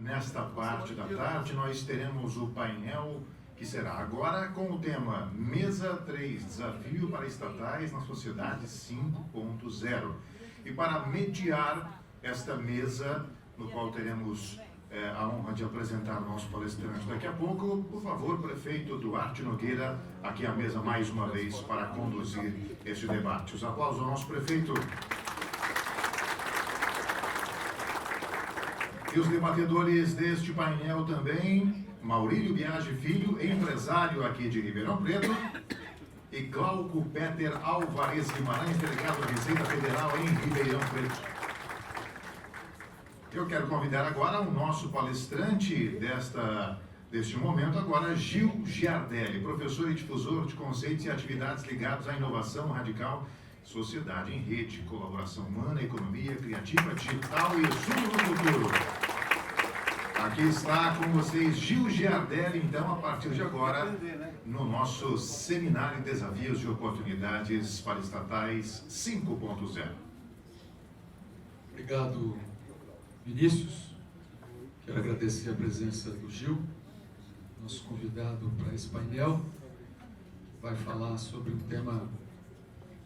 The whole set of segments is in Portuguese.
nesta parte da tarde, nós teremos o painel que será agora com o tema Mesa 3, Desafio para Estatais na Sociedade 5.0. E para mediar esta mesa, no qual teremos a honra de apresentar o nosso palestrante daqui a pouco, por favor, prefeito Duarte Nogueira, aqui à mesa mais uma vez para conduzir este debate. Os aplausos ao nosso prefeito. E os debatedores deste painel também, Maurílio Biagi Filho, empresário aqui de Ribeirão Preto, e Glauco Peter Alvarez Guimarães, delegado da Receita Federal em Ribeirão Preto. Eu quero convidar agora o nosso palestrante deste momento, agora Gil Giardelli, professor e difusor de conceitos e atividades ligados à inovação radical, sociedade em rede, colaboração humana, economia criativa, digital e estudo do futuro. Aqui está com vocês Gil Giardelli, então, a partir de agora, no nosso Seminário Desafios de Oportunidades para Estatais 5.0. Obrigado, Vinícius. Quero agradecer a presença do Gil, nosso convidado para esse painel. Vai falar sobre um tema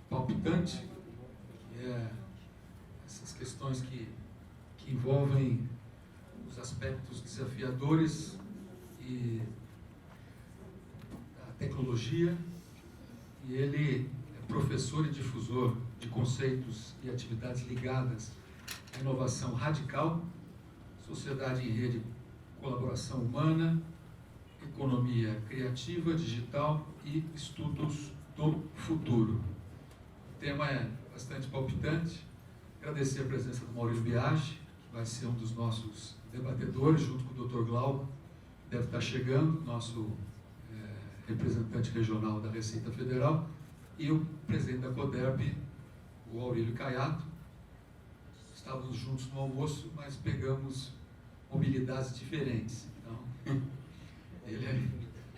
palpitante, que é essas questões que envolvem os aspectos desafiadores e a tecnologia. E ele é professor e difusor de conceitos e atividades ligadas à inovação radical, sociedade em rede, colaboração humana, economia criativa, digital e estudos do futuro. O tema é bastante palpitante. Agradecer a presença do Maurílio Biagi, que vai ser um dos nossos debatedores, junto com o Dr. Glauco, que deve estar chegando, nosso representante regional da Receita Federal, e o presidente da CODERP, o Aurélio Caiado. Estávamos juntos no almoço, mas pegamos mobilidades diferentes. Então, ele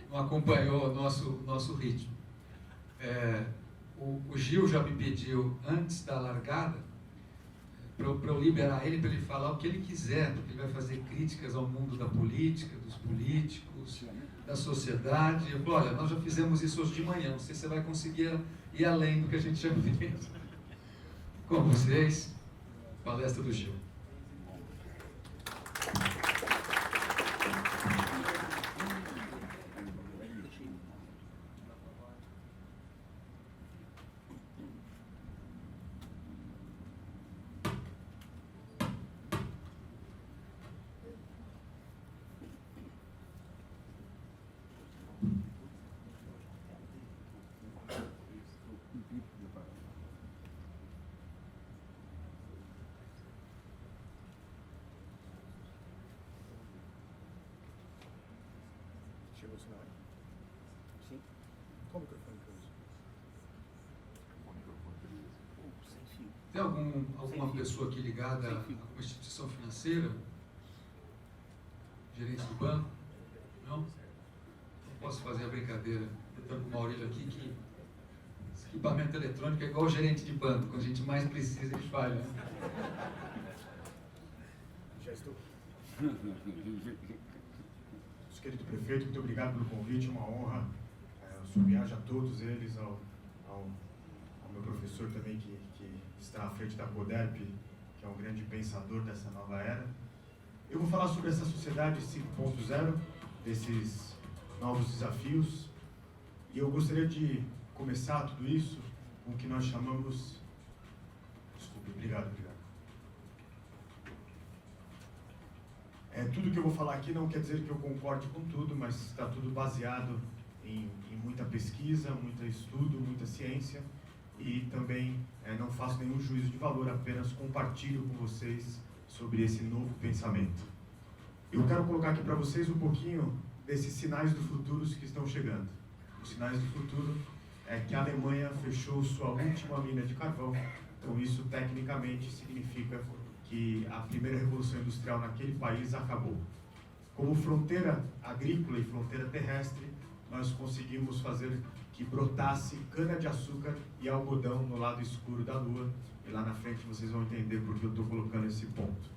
não acompanhou o nosso ritmo. O Gil já me pediu, antes da largada, para eu liberar ele, para ele falar o que ele quiser, porque ele vai fazer críticas ao mundo da política, dos políticos, da sociedade. Eu falei, olha, nós já fizemos isso hoje de manhã, não sei se você vai conseguir ir além do que a gente já fez. Com vocês, palestra do Gil. Chegou o sinal aí? Sim? Qual o microfone que eu uso? Sem fio. Tem alguma pessoa aqui ligada a uma instituição financeira? Gerente do banco? Não? Não posso fazer a brincadeira. Eu estou com o Maurílio aqui que esse equipamento eletrônico é igual o gerente de banco. Quando a gente mais precisa, ele falha. Já estou. Querido prefeito, muito obrigado pelo convite, uma honra. O senhor viaja a todos eles, ao meu professor também, que está à frente da CODERP, que é um grande pensador dessa nova era. Eu vou falar sobre essa sociedade 5.0, desses novos desafios, e eu gostaria de começar tudo isso com o que nós chamamos... Desculpe, obrigado. Tudo que eu vou falar aqui não quer dizer que eu concorde com tudo, mas está tudo baseado em muita pesquisa, muito estudo, muita ciência, e também não faço nenhum juízo de valor, apenas compartilho com vocês sobre esse novo pensamento. Eu quero colocar aqui para vocês um pouquinho desses sinais do futuro que estão chegando. Os sinais do futuro é que a Alemanha fechou sua última mina de carvão, então isso tecnicamente significa que a primeira revolução industrial naquele país acabou. Como fronteira agrícola e fronteira terrestre, nós conseguimos fazer que brotasse cana-de-açúcar e algodão no lado escuro da Lua, e lá na frente vocês vão entender por que eu estou colocando esse ponto.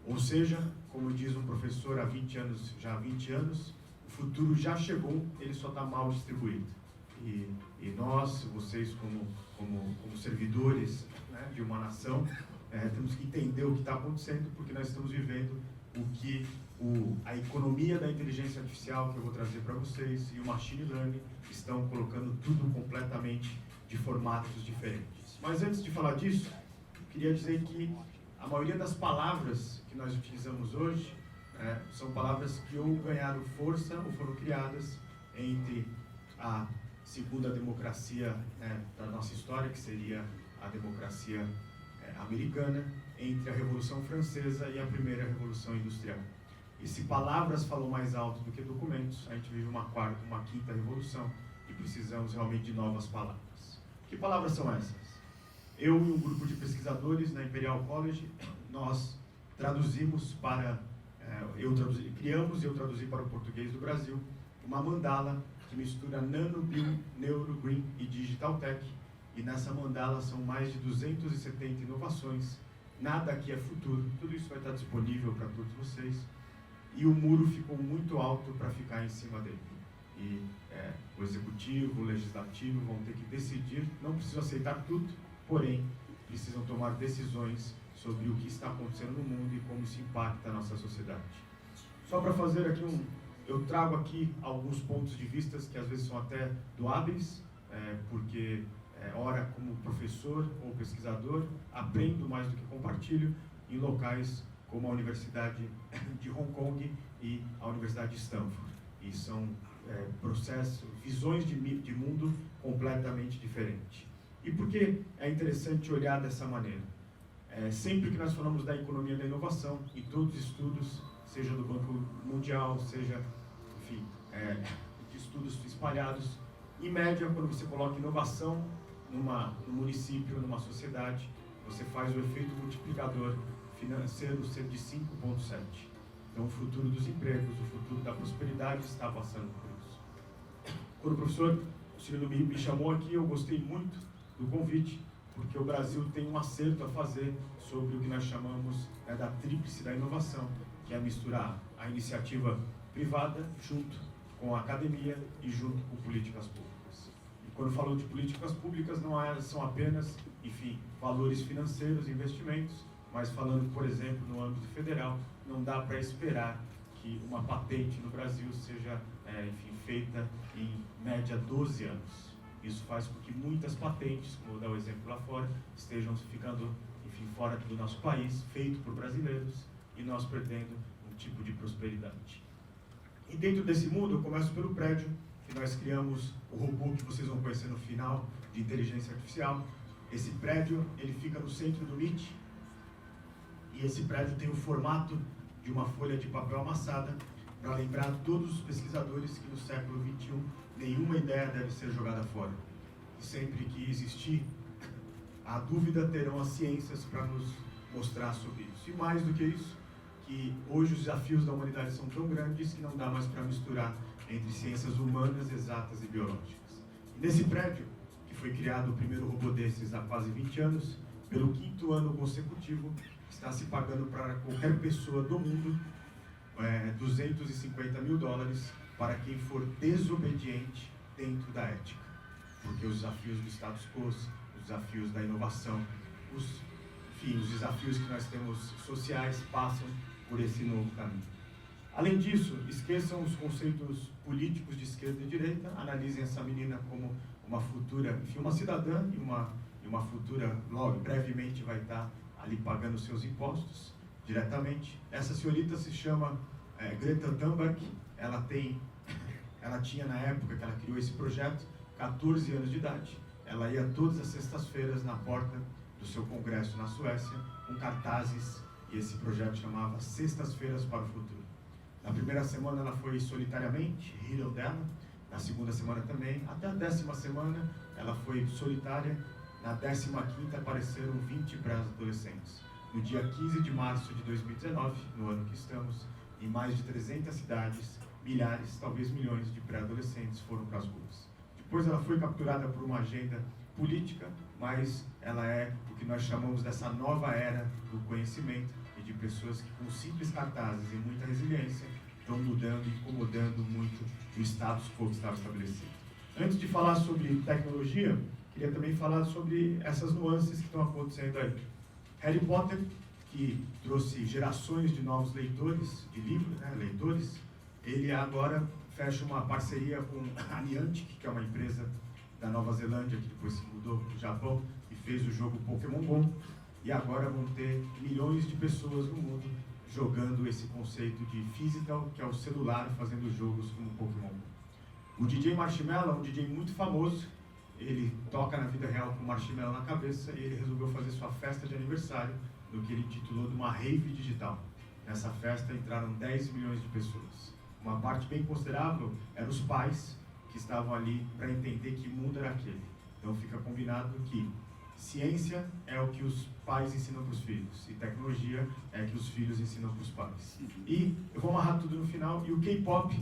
Ou seja, como diz um professor há 20 anos, já há 20 anos, o futuro já chegou, ele só está mal distribuído. E nós, vocês como servidores, né, de uma nação, temos que entender o que está acontecendo, porque nós estamos vivendo o que a economia da inteligência artificial, que eu vou trazer para vocês, e o machine learning estão colocando tudo completamente de formatos diferentes. Mas antes de falar disso, eu queria dizer que a maioria das palavras que nós utilizamos hoje são palavras que ou ganharam força ou foram criadas entre a segunda democracia da nossa história, que seria a democracia americana, entre a Revolução Francesa e a primeira Revolução Industrial. E se palavras falam mais alto do que documentos, a gente vive uma quinta revolução e precisamos realmente de novas palavras. Que palavras são essas? Eu e um grupo de pesquisadores na Imperial College, nós traduzimos criamos e eu traduzi para o português do Brasil uma mandala que mistura nano, bio, neuro, green e digital tech. E nessa mandala são mais de 270 inovações. Nada aqui é futuro. Tudo isso vai estar disponível para todos vocês. E o muro ficou muito alto para ficar em cima dele. E o executivo, o legislativo vão ter que decidir. Não precisam aceitar tudo, porém precisam tomar decisões sobre o que está acontecendo no mundo e como isso impacta a nossa sociedade. Só para fazer aqui eu trago aqui alguns pontos de vista que às vezes são até doáveis, porque ora como professor ou pesquisador, aprendo mais do que compartilho em locais como a Universidade de Hong Kong e a Universidade de Stanford. E são processos, visões de mundo completamente diferentes. E por que é interessante olhar dessa maneira? Sempre que nós falamos da economia da inovação, em todos os estudos, seja do Banco Mundial, seja, enfim, de estudos espalhados, em média, quando você coloca inovação num município, numa sociedade, você faz o efeito multiplicador financeiro ser de 5,7. Então, o futuro dos empregos, o futuro da prosperidade está passando por isso. Quando o professor Cirilo me chamou aqui, eu gostei muito do convite, porque o Brasil tem um acerto a fazer sobre o que nós chamamos da tríplice da inovação, que é misturar a iniciativa privada junto com a academia e junto com políticas públicas. E quando falo de políticas públicas, não são apenas, enfim, valores financeiros, investimentos, mas falando, por exemplo, no âmbito federal, não dá para esperar que uma patente no Brasil seja, enfim, feita em média 12 anos. Isso faz com que muitas patentes, como vou dar o exemplo lá fora, estejam ficando, enfim, fora do nosso país, feito por brasileiros, e nós perdendo um tipo de prosperidade. E dentro desse mundo, eu começo pelo prédio, que nós criamos o robô que vocês vão conhecer no final, de inteligência artificial. Esse prédio, ele fica no centro do MIT, e esse prédio tem o formato de uma folha de papel amassada, para lembrar todos os pesquisadores que no século XXI nenhuma ideia deve ser jogada fora. E sempre que existir a dúvida, terão as ciências para nos mostrar sobre isso. E mais do que isso, que hoje os desafios da humanidade são tão grandes que não dá mais para misturar entre ciências humanas, exatas e biológicas. E nesse prédio, que foi criado o primeiro robô desses há quase 20 anos, pelo 5º ano consecutivo, está se pagando para qualquer pessoa do mundo $250 mil para quem for desobediente dentro da ética. Porque os desafios do status quo, os desafios da inovação, os desafios que nós temos sociais passam por esse novo caminho. Além disso, esqueçam os conceitos políticos de esquerda e direita, analisem essa menina como uma futura, enfim, uma cidadã e uma futura, logo, brevemente vai estar ali pagando seus impostos diretamente. Essa senhorita se chama Greta Thunberg. Ela tinha, na época que ela criou esse projeto, 14 anos de idade. Ela ia todas as sextas-feiras na porta do seu congresso na Suécia, com cartazes, e esse projeto chamava Sextas-feiras para o Futuro. Na primeira semana ela foi solitariamente, riram dela, na segunda semana também, até a 10ª semana ela foi solitária, na 15ª apareceram 20 pré-adolescentes. No dia 15 de março de 2019, no ano que estamos, em mais de 300 cidades, milhares, talvez milhões de pré-adolescentes foram para as ruas. Depois ela foi capturada por uma agenda política, mas ela é o que nós chamamos dessa nova era do conhecimento, e de pessoas que com simples cartazes e muita resiliência estão mudando e incomodando muito o status quo que estava estabelecido. Antes de falar sobre tecnologia, queria também falar sobre essas nuances que estão acontecendo aí. Harry Potter, que trouxe gerações de novos leitores de livros, né, leitores, ele agora fecha uma parceria com a Niantic, que é uma empresa da Nova Zelândia, que depois se mudou para o Japão e fez o jogo Pokémon GO, e agora vão ter milhões de pessoas no mundo jogando esse conceito de physical, que é o celular fazendo jogos como Pokémon GO. O DJ Marshmello é um DJ muito famoso, ele toca na vida real com marshmallow na cabeça, e ele resolveu fazer sua festa de aniversário no que ele intitulou de uma rave digital. Nessa festa entraram 10 milhões de pessoas. Uma parte bem considerável eram os pais que estavam ali para entender que mundo era aquele. Então fica combinado que ciência é o que os pais ensinam para os filhos e tecnologia é o que os filhos ensinam para os pais. E eu vou amarrar tudo no final. E o K-pop,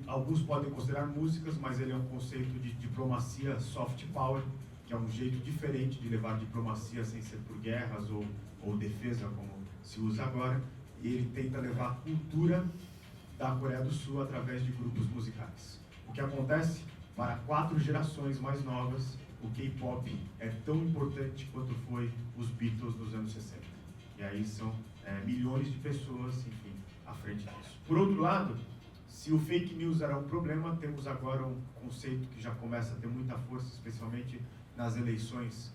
alguns podem considerar músicas, mas ele é um conceito de diplomacia soft power, que é um jeito diferente de levar diplomacia sem ser por guerras ou defesa, como se usa agora. E ele tenta levar a cultura da Coreia do Sul através de grupos musicais. O que acontece? Para 4 gerações mais novas, o K-pop é tão importante quanto foi os Beatles nos anos 60. E aí são milhões de pessoas, enfim, à frente disso. Por outro lado, se o fake news era um problema, temos agora um conceito que já começa a ter muita força, especialmente nas eleições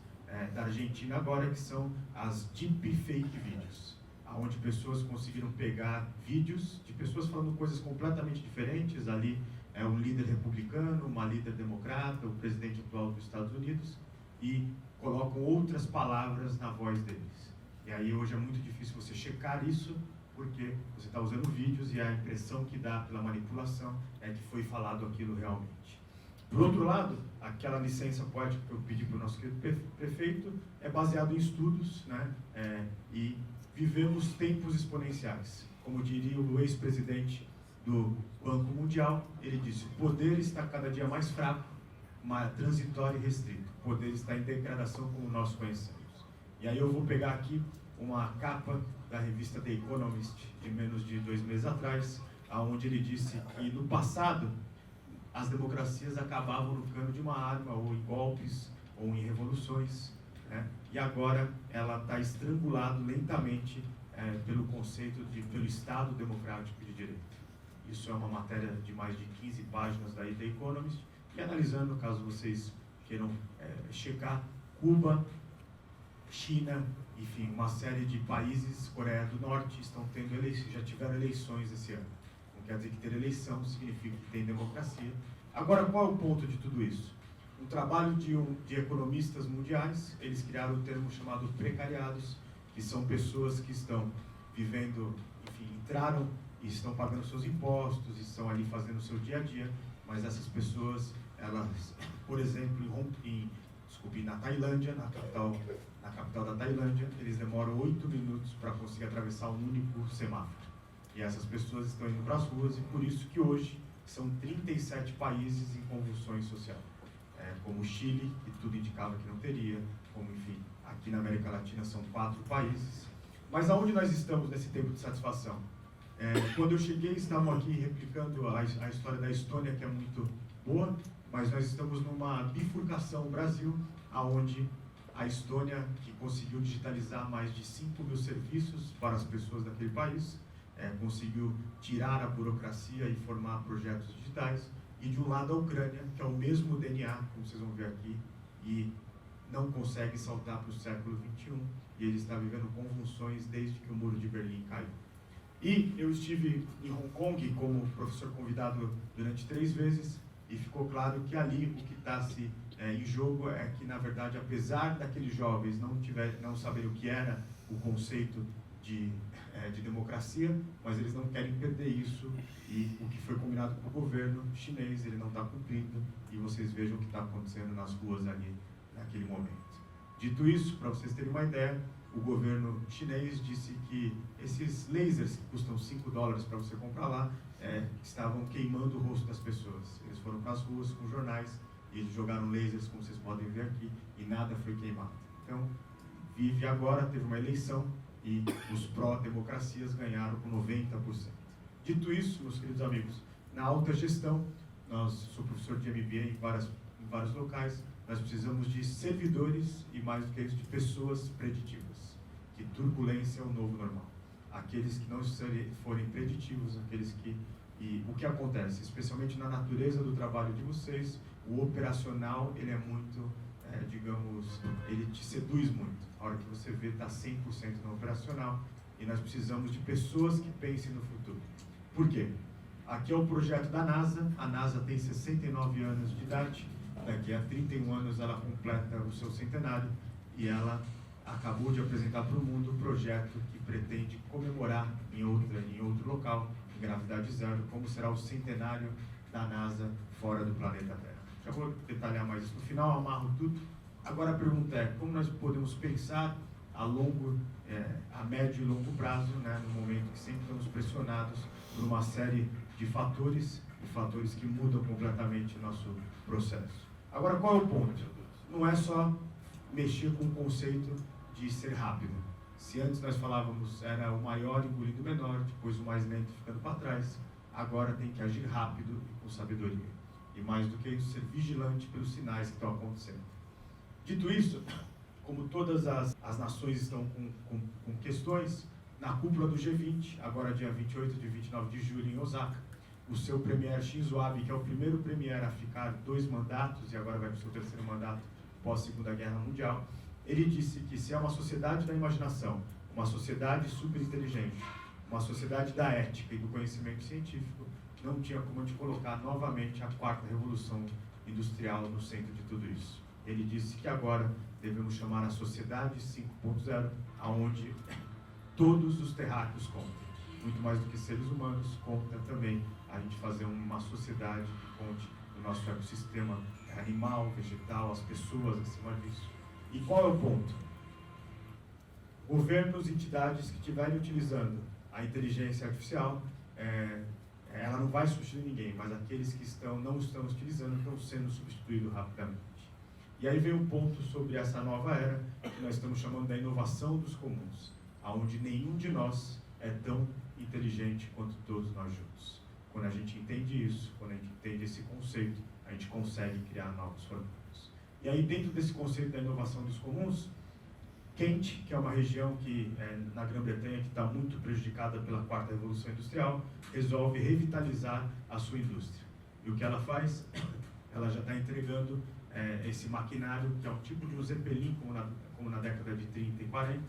da Argentina agora, que são as deep fake videos, onde pessoas conseguiram pegar vídeos de pessoas falando coisas completamente diferentes. Ali é um líder republicano, uma líder democrata, o presidente atual dos Estados Unidos, e colocam outras palavras na voz deles. E aí hoje é muito difícil você checar isso, porque você está usando vídeos e a impressão que dá pela manipulação é que foi falado aquilo realmente. Por outro lado, aquela licença poética que eu pedi para o nosso querido prefeito é baseado em estudos, né? E vivemos tempos exponenciais. Como diria o ex-presidente do Banco Mundial, ele disse: o poder está cada dia mais fraco, mas transitório e restrito. O poder está em degradação como nós conhecemos. E aí eu vou pegar aqui uma capa da revista The Economist, de menos de 2 meses atrás, onde ele disse que no passado as democracias acabavam no cano de uma arma, ou em golpes, ou em revoluções, né? E agora ela está estrangulado lentamente pelo conceito pelo Estado Democrático de Direito. Isso é uma matéria de mais de 15 páginas da The Economist, e analisando, caso vocês queiram checar, Cuba, China, enfim, uma série de países, Coreia do Norte, estão tendo já tiveram eleições esse ano. Não quer dizer que ter eleição significa que tem democracia. Agora, qual é o ponto de tudo isso? Um trabalho de economistas mundiais, eles criaram um termo chamado precariados, que são pessoas que estão vivendo, enfim, entraram e estão pagando seus impostos, estão ali fazendo o seu dia a dia, mas essas pessoas, elas, por exemplo, na Tailândia, na capital da Tailândia, eles demoram 8 minutos para conseguir atravessar um único semáforo. E essas pessoas estão indo para as ruas, e por isso que hoje são 37 países em convulsões sociais. Como o Chile, que tudo indicava que não teria, como, enfim, aqui na América Latina são 4 países. Mas aonde nós estamos nesse tempo de satisfação? Quando eu cheguei, estavam aqui replicando a história da Estônia, que é muito boa, mas nós estamos numa bifurcação no Brasil, aonde a Estônia, que conseguiu digitalizar mais de 5 mil serviços para as pessoas daquele país, conseguiu tirar a burocracia e formar projetos digitais, e de um lado a Ucrânia, que é o mesmo DNA, como vocês vão ver aqui, e não consegue saltar para o século XXI, e ele está vivendo convulsões desde que o Muro de Berlim caiu. E eu estive em Hong Kong como professor convidado durante 3 vezes, e ficou claro que ali o que está em jogo é que, na verdade, apesar daqueles jovens não saberem o que era o conceito de democracia, mas eles não querem perder isso, e o que foi combinado com o governo chinês, ele não está cumprindo, e vocês vejam o que está acontecendo nas ruas ali naquele momento. Dito isso, para vocês terem uma ideia, o governo chinês disse que esses lasers que custam $5 para você comprar lá, estavam queimando o rosto das pessoas. Eles foram para as ruas com jornais e eles jogaram lasers, como vocês podem ver aqui, e nada foi queimado. Então, teve uma eleição, e os pró-democracias ganharam com 90%. Dito isso, meus queridos amigos, na alta gestão, sou professor de MBA em vários locais, nós precisamos de servidores e, mais do que isso, de pessoas preditivas. Que turbulência é o novo normal. Aqueles que não forem preditivos, aqueles que... E o que acontece, especialmente na natureza do trabalho de vocês, o operacional, ele é muito, digamos, ele te seduz muito. A hora que você vê, está 100% no operacional, e nós precisamos de pessoas que pensem no futuro. Por quê? Aqui é o projeto da NASA. A NASA tem 69 anos de idade, daqui a 31 anos ela completa o seu centenário, e ela acabou de apresentar para o mundo um projeto que pretende comemorar em outro local, em gravidade zero, como será o centenário da NASA fora do planeta Terra. Já vou detalhar mais isso. No final, amarro tudo. Agora a pergunta é, como nós podemos pensar a médio e longo prazo, né, no momento que sempre estamos pressionados por uma série de fatores, e fatores que mudam completamente o nosso processo. Agora, qual é o ponto? Não é só mexer com o conceito de ser rápido. Se antes nós falávamos era o maior engolindo o menor, depois o mais lento ficando para trás, agora tem que agir rápido e com sabedoria. E mais do que isso, ser vigilante pelos sinais que estão acontecendo. Dito isso, como todas as nações estão com questões, na cúpula do G20, agora dia 28 e 29 de julho em Osaka, o seu premier Shinzo Abe, que é o primeiro premier a ficar 2 mandatos, e agora vai para o seu 3º mandato pós-Segunda Guerra Mundial, ele disse que se é uma sociedade da imaginação, uma sociedade superinteligente, uma sociedade da ética e do conhecimento científico, não tinha como a gente colocar novamente a 4ª revolução industrial no centro de tudo isso. Ele disse que agora devemos chamar a sociedade 5.0, aonde todos os terráqueos contam. Muito mais do que seres humanos, conta também a gente fazer uma sociedade que conte o nosso ecossistema animal, vegetal, as pessoas acima disso. E qual é o ponto? Governos e entidades que estiverem utilizando a inteligência artificial, ela não vai substituir ninguém, mas aqueles que não estão utilizando estão sendo substituídos rapidamente. E aí vem um ponto sobre essa nova era, que nós estamos chamando da inovação dos comuns, onde nenhum de nós é tão inteligente quanto todos nós juntos. Quando a gente entende isso, quando a gente entende esse conceito, a gente consegue criar novos formatos. E aí, dentro desse conceito da inovação dos comuns, Kent, que é uma região que na Grã-Bretanha que está muito prejudicada pela 4ª Revolução Industrial, resolve revitalizar a sua indústria. E o que ela faz? Ela já está entregando esse maquinário, que é um tipo de um Zeppelin, como na década de 30 e 40,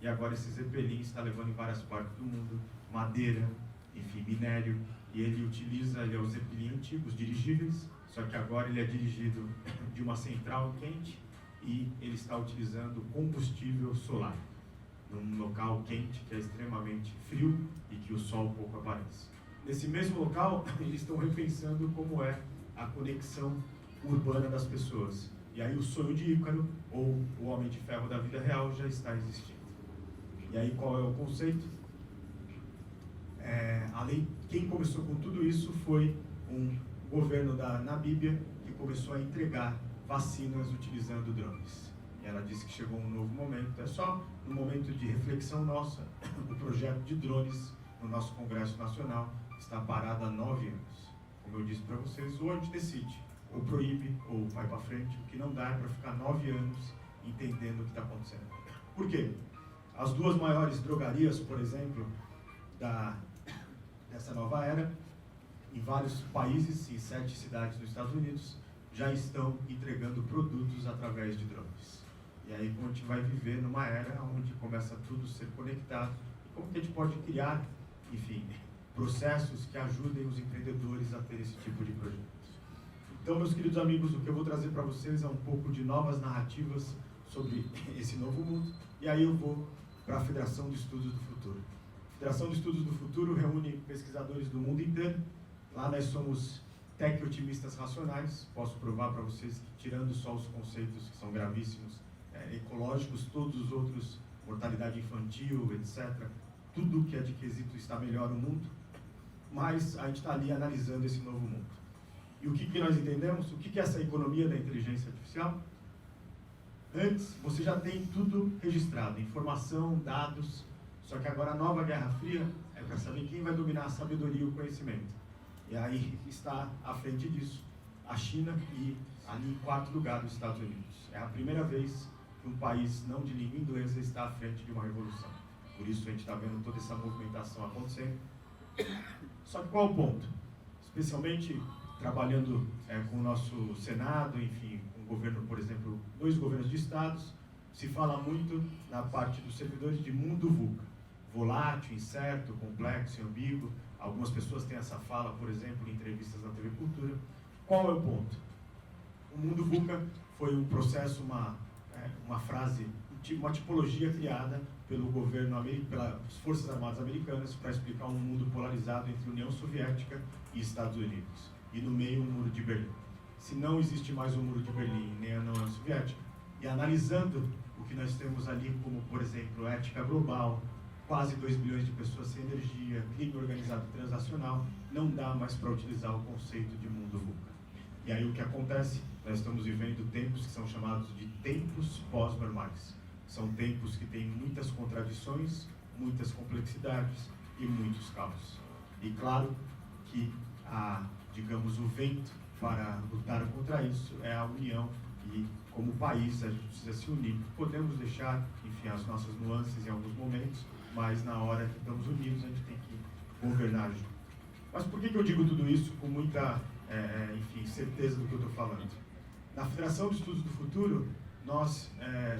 e agora esse Zeppelin está levando em várias partes do mundo madeira, enfim, minério, e ele é o Zeppelin antigo, os dirigíveis, só que agora ele é dirigido de uma central quente e ele está utilizando combustível solar, num local quente que é extremamente frio e que o sol pouco aparece. Nesse mesmo local, eles estão repensando como é a conexão urbana das pessoas. E aí o sonho de Ícaro, ou o Homem de Ferro da vida real, já está existindo. E aí qual é o conceito? Quem começou com tudo isso foi um governo da Namíbia, que começou a entregar vacinas utilizando drones. E ela disse que chegou um novo momento, é só no momento de reflexão nossa, o projeto de drones no nosso Congresso Nacional está parado há 9 anos. Como eu disse para vocês, ou a gente decide, ou proíbe, ou vai para frente. O que não dá é para ficar 9 anos entendendo o que está acontecendo. Por quê? As 2 maiores drogarias, por exemplo, dessa nova era, em vários países, em 7 cidades dos Estados Unidos, já estão entregando produtos através de drones. E aí como a gente vai viver numa era onde começa tudo a ser conectado, e como que a gente pode criar, enfim, processos que ajudem os empreendedores a ter esse tipo de projetos. Então, meus queridos amigos, o que eu vou trazer para vocês é um pouco de novas narrativas sobre esse novo mundo, e aí eu vou para a Federação de Estudos do Futuro. A Federação de Estudos do Futuro reúne pesquisadores do mundo inteiro. Lá nós somos tech-otimistas racionais. Posso provar para vocês que, tirando só os conceitos que são gravíssimos, ecológicos, todos os outros, mortalidade infantil, etc., tudo que é de quesito está melhor no mundo, mas a gente está ali analisando esse novo mundo. E o que nós entendemos? O que é essa economia da inteligência artificial? Antes, você já tem tudo registrado, informação, dados, Só que agora a nova Guerra Fria é para saber quem vai dominar a sabedoria e o conhecimento. E aí está à frente disso a China e ali em quarto lugar os Estados Unidos. É a primeira vez que um país não de língua inglesa está à frente de uma revolução. Por isso a gente está vendo toda essa movimentação acontecendo. Só que qual é o ponto? Especialmente trabalhando com o nosso Senado, enfim, com o governo, por exemplo, 2 governos de estados, se fala muito na parte dos servidores de mundo VUCA. Volátil, incerto, complexo e ambíguo. Algumas pessoas têm essa fala, por exemplo, em entrevistas na TV Cultura. Qual é o ponto? O mundo VUCA foi um processo, uma frase, uma tipologia criada pelo governo, pelas Forças Armadas Americanas para explicar um mundo polarizado entre União Soviética e Estados Unidos. E no meio o Muro de Berlim. Se não existe mais o Muro de Berlim nem a União Soviética, e analisando o que nós temos ali como, por exemplo, ética global, quase 2 bilhões de pessoas sem energia, crime organizado transnacional, não dá mais para utilizar o conceito de mundo VUCA. E aí o que acontece? Nós estamos vivendo tempos que são chamados de tempos pós-normais. São tempos que têm muitas contradições, muitas complexidades e muitos caos. E claro que digamos, o vento para lutar contra isso é a união e, como país, a gente precisa se unir. Podemos deixar, enfim, as nossas nuances em alguns momentos, mas na hora que estamos unidos, a gente tem que governar junto. Mas por que eu digo tudo isso com muita, enfim, certeza do que eu estou falando? Na Federação de Estudos do Futuro, nós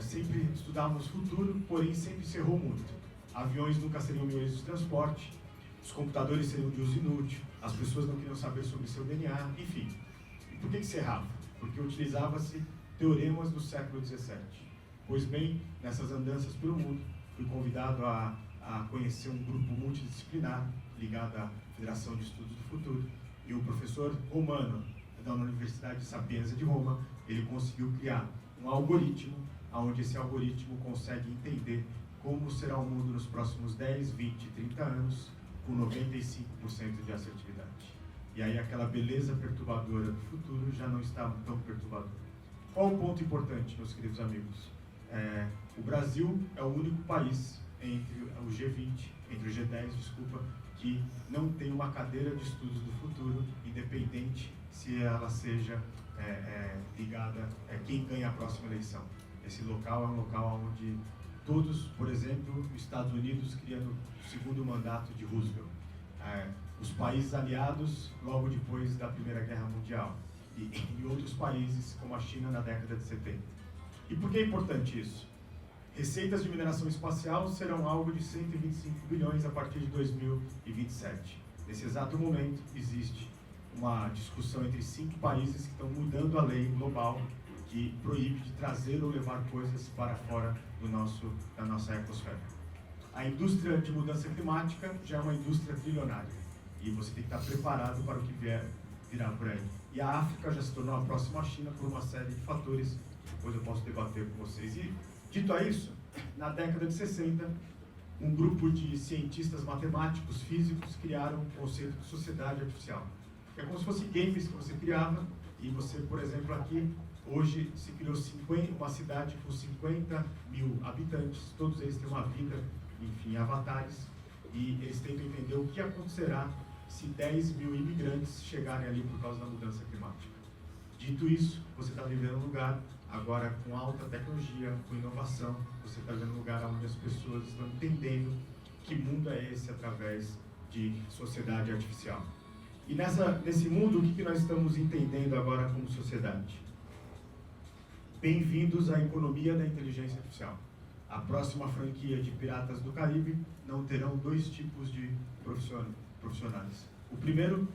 sempre estudávamos futuro, porém sempre se errou muito. Aviões nunca seriam meios de transporte, os computadores seriam de uso inútil, as pessoas não queriam saber sobre seu DNA, enfim. E por que se errava? Porque utilizava-se teoremas do século XVII. Pois bem, nessas andanças pelo mundo, fui convidado a conhecer um grupo multidisciplinar ligado à Federação de Estudos do Futuro, e o professor Romano, da Universidade de Sapienza de Roma, ele conseguiu criar um algoritmo, onde esse algoritmo consegue entender como será o mundo nos próximos 10, 20, 30 anos, com 95% de assertividade. E aí aquela beleza perturbadora do futuro já não está tão perturbadora. Qual o ponto importante, meus queridos amigos? O Brasil é o único país entre o G20, entre o G10, desculpa, que não tem uma cadeira de estudos do futuro, independente se ela seja ligada a quem ganha a próxima eleição. Esse local é um local onde todos, por exemplo, os Estados Unidos criando o segundo mandato de Roosevelt, os países aliados logo depois da Primeira Guerra Mundial e outros países como a China na década de 70. E por que é importante isso? Receitas de mineração espacial serão algo de 125 bilhões a partir de 2027. Nesse exato momento existe uma discussão entre 5 países que estão mudando a lei global que proíbe de trazer ou levar coisas para fora da nossa ecosfera. A indústria de mudança climática já é uma indústria trilionária e você tem que estar preparado para o que virá por aí. E a África já se tornou a próxima China por uma série de fatores que depois eu posso debater com vocês. E, dito a isso, na década de 60, um grupo de cientistas matemáticos, físicos, criaram o conceito de sociedade artificial. É como se fosse games que você criava e você, por exemplo, aqui, hoje se criou uma cidade com 50 mil habitantes, todos eles têm uma vida, enfim, avatares, e eles tentam entender o que acontecerá se 10 mil imigrantes chegarem ali por causa da mudança climática. Dito isso, você está vivendo um lugar, agora com alta tecnologia, com inovação, você está vivendo um lugar onde as pessoas estão entendendo que mundo é esse através de sociedade artificial. E nesse mundo, o que nós estamos entendendo agora como sociedade? Bem-vindos à economia da inteligência artificial. A próxima franquia de Piratas do Caribe não terão 2 tipos de profissionais. O primeiro,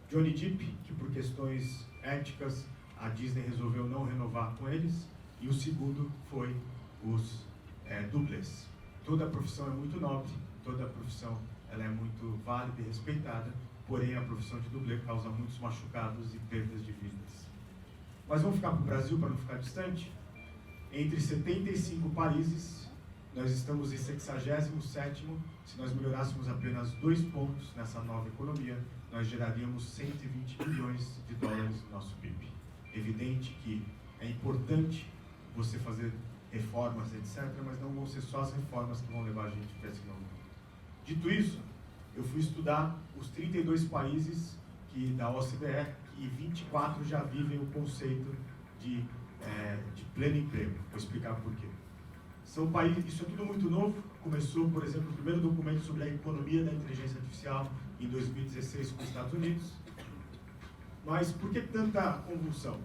Johnny Depp, que por questões éticas a Disney resolveu não renovar com eles, e o segundo foi os dublês. Toda a profissão é muito nobre, toda a profissão ela é muito válida e respeitada, porém a profissão de dublê causa muitos machucados e perdas de vidas. Mas vamos ficar para o Brasil para não ficar distante? Entre 75 países, nós estamos em 67º. Se nós melhorássemos apenas 2 pontos nessa nova economia, nós geraríamos 120 bilhões de dólares no nosso PIB. Evidente que é importante você fazer reformas, etc., mas não vão ser só as reformas que vão levar a gente para esse novo mundo. Dito isso, eu fui estudar os 32 países da OCDE e 24 já vivem o conceito de pleno emprego. Vou explicar por quê. São países, isso é tudo muito novo, começou, por exemplo, o primeiro documento sobre a economia da inteligência artificial em 2016 com os Estados Unidos. Mas por que tanta convulsão?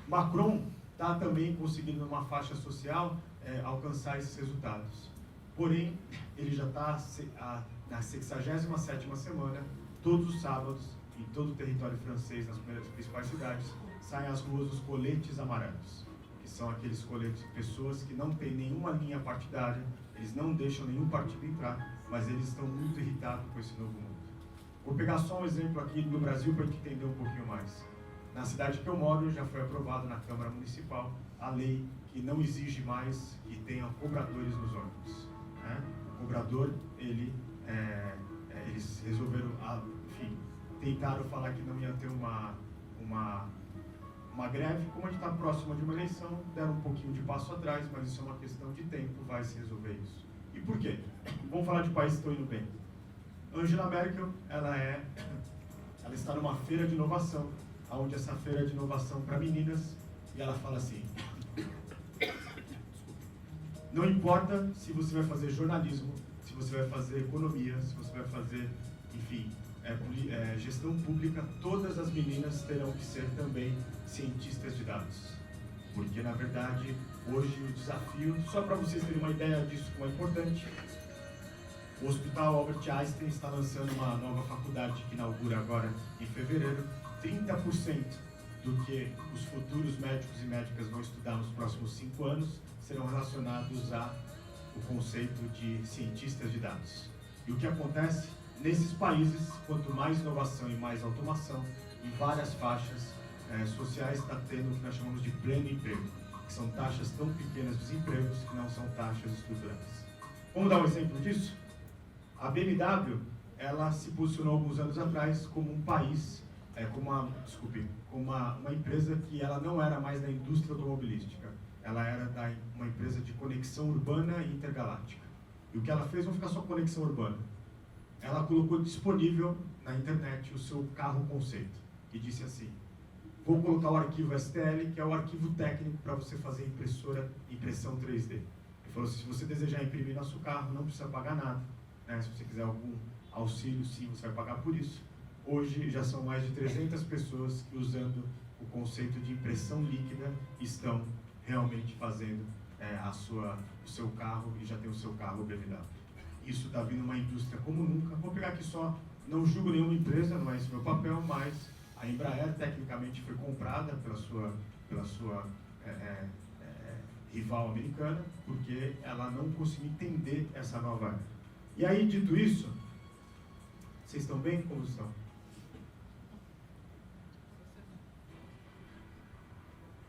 Macron está também conseguindo, numa faixa social, alcançar esses resultados. Porém, ele já está na 67ª semana, todos os sábados, em todo o território francês, nas principais cidades, saem às ruas os coletes amarelos, que são aqueles coletes de pessoas que não têm nenhuma linha partidária, eles não deixam nenhum partido entrar, mas eles estão muito irritados com esse novo mundo. Vou pegar só um exemplo aqui do Brasil para a gente entender um pouquinho mais. Na cidade que eu moro, já foi aprovado na Câmara Municipal a lei que não exige mais que tenham cobradores nos ônibus. Né? O cobrador, eles resolveram, enfim, tentaram falar que não ia ter uma greve. Como a gente está próximo de uma eleição, deram um pouquinho de passo atrás, mas isso é uma questão de tempo, vai se resolver isso. E por quê? Vamos falar de países que estão indo bem. Angela Merkel, ela está numa feira de inovação, onde essa feira de inovação para meninas, e ela fala assim: não importa se você vai fazer jornalismo, se você vai fazer economia, se você vai fazer, enfim, gestão pública, todas as meninas terão que ser também cientistas de dados. Porque, na verdade, hoje o desafio, só para vocês terem uma ideia disso como é importante, o Hospital Albert Einstein está lançando uma nova faculdade que inaugura agora em fevereiro. 30% do que os futuros médicos e médicas vão estudar nos próximos 5 anos serão relacionados ao conceito de cientistas de dados. E o que acontece? Nesses países, quanto mais inovação e mais automação, em várias faixas sociais está tendo o que nós chamamos de pleno emprego, que são taxas tão pequenas de desempregos que não são taxas estruturais. Vamos dar um exemplo disso? A BMW, ela se posicionou alguns anos atrás como um país, como uma empresa que ela não era mais da indústria automobilística, ela era uma empresa de conexão urbana e intergaláctica. E o que ela fez não ficar só conexão urbana. Ela colocou disponível na internet o seu carro conceito e disse assim: vou colocar o arquivo STL, que é o arquivo técnico para você fazer impressão 3D. Ele falou assim: se você desejar imprimir nosso carro, não precisa pagar nada. Né? Se você quiser algum auxílio, sim, você vai pagar por isso. Hoje já são mais de 300 pessoas que, usando o conceito de impressão líquida, estão realmente fazendo o seu carro, e já tem o seu carro BMW. Isso está vindo uma indústria como nunca. Vou pegar aqui só, não julgo nenhuma empresa, não é esse meu papel, mas a Embraer tecnicamente foi comprada pela sua rival americana, porque ela não conseguiu entender essa nova era. E aí, dito isso, vocês estão bem? Como estão?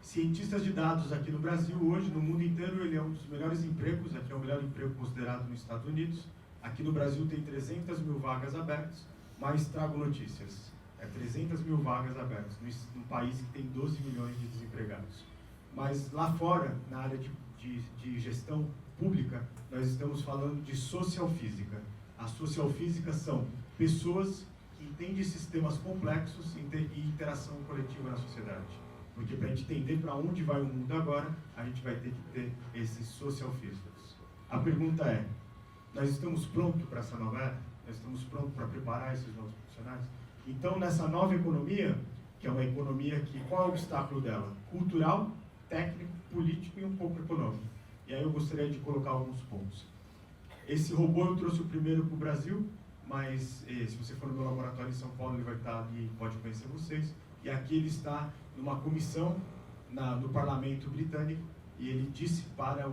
Cientistas de dados aqui no Brasil hoje, no mundo inteiro, ele é um dos melhores empregos. Aqui é o melhor emprego considerado nos Estados Unidos. Aqui no Brasil tem 300 mil vagas abertas, mas trago notícias. 300 mil vagas abertas, num país que tem 12 milhões de desempregados. Mas lá fora, na área de gestão pública, nós estamos falando de sociofísica. A sociofísica são pessoas que entendem sistemas complexos e interação coletiva na sociedade. Porque para a gente entender para onde vai o mundo agora, a gente vai ter que ter esses sociofísicos. A pergunta é: nós estamos prontos para essa nova era? Nós estamos prontos para preparar esses novos profissionais? Então, nessa nova economia, que é uma economia que, qual é o obstáculo dela? Cultural, técnico, político e um pouco econômico. E aí eu gostaria de colocar alguns pontos. Esse robô eu trouxe o primeiro para o Brasil, mas se você for no meu laboratório em São Paulo, ele vai estar ali, pode conhecer vocês. E aqui ele está numa comissão no parlamento britânico, e ele disse para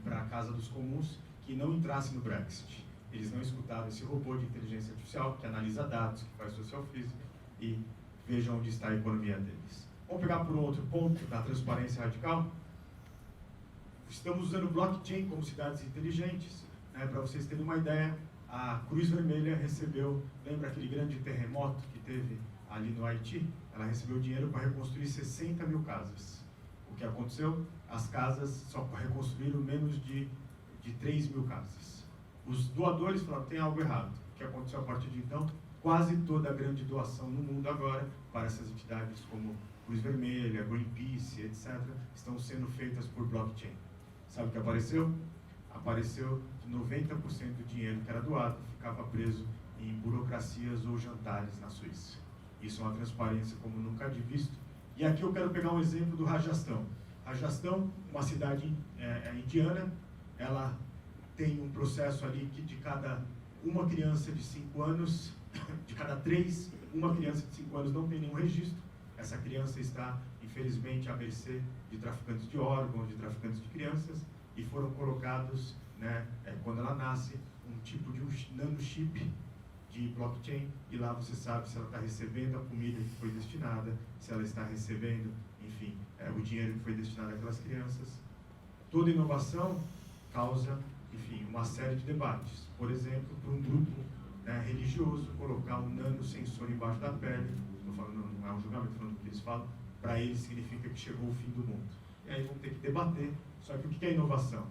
para a Casa dos Comuns que não entrasse no Brexit. Eles não escutaram esse robô de inteligência artificial que analisa dados, que faz sociofísica, e vejam onde está a economia deles. Vamos pegar por um outro ponto da transparência radical. Estamos usando blockchain como cidades inteligentes. Para vocês terem uma ideia, a Cruz Vermelha recebeu, lembra aquele grande terremoto que teve ali no Haiti? Ela recebeu dinheiro para reconstruir 60 mil casas. O que aconteceu? As casas só reconstruíram menos de 3 mil casas. Os doadores falaram, tem algo errado. O que aconteceu a partir de então? Quase toda a grande doação no mundo agora, para essas entidades como Cruz Vermelha, Greenpeace, etc., estão sendo feitas por blockchain. Sabe o que apareceu? Apareceu que 90% do dinheiro que era doado ficava preso em burocracias ou jantares na Suíça. Isso é uma transparência como nunca havia visto. E aqui eu quero pegar um exemplo do Rajastão. Rajastão, uma cidade indiana, ela tem um processo ali que de cada uma criança de 5 anos, de cada 3, uma criança de 5 anos não tem nenhum registro. Essa criança está, infelizmente, à mercê de traficantes de órgãos, de traficantes de crianças, e foram colocados, né, quando ela nasce, um tipo de nanochip de blockchain, e lá você sabe se ela está recebendo a comida que foi destinada, se ela está recebendo, enfim, o dinheiro que foi destinado àquelas crianças. Toda inovação causa, enfim, uma série de debates. Por exemplo, para um grupo, né, religioso, colocar um nanosensor embaixo da pele, estou falando, não é um julgamento, estou falando o que eles falam, para eles significa que chegou o fim do mundo. E aí vão ter que debater. Só que o que é inovação?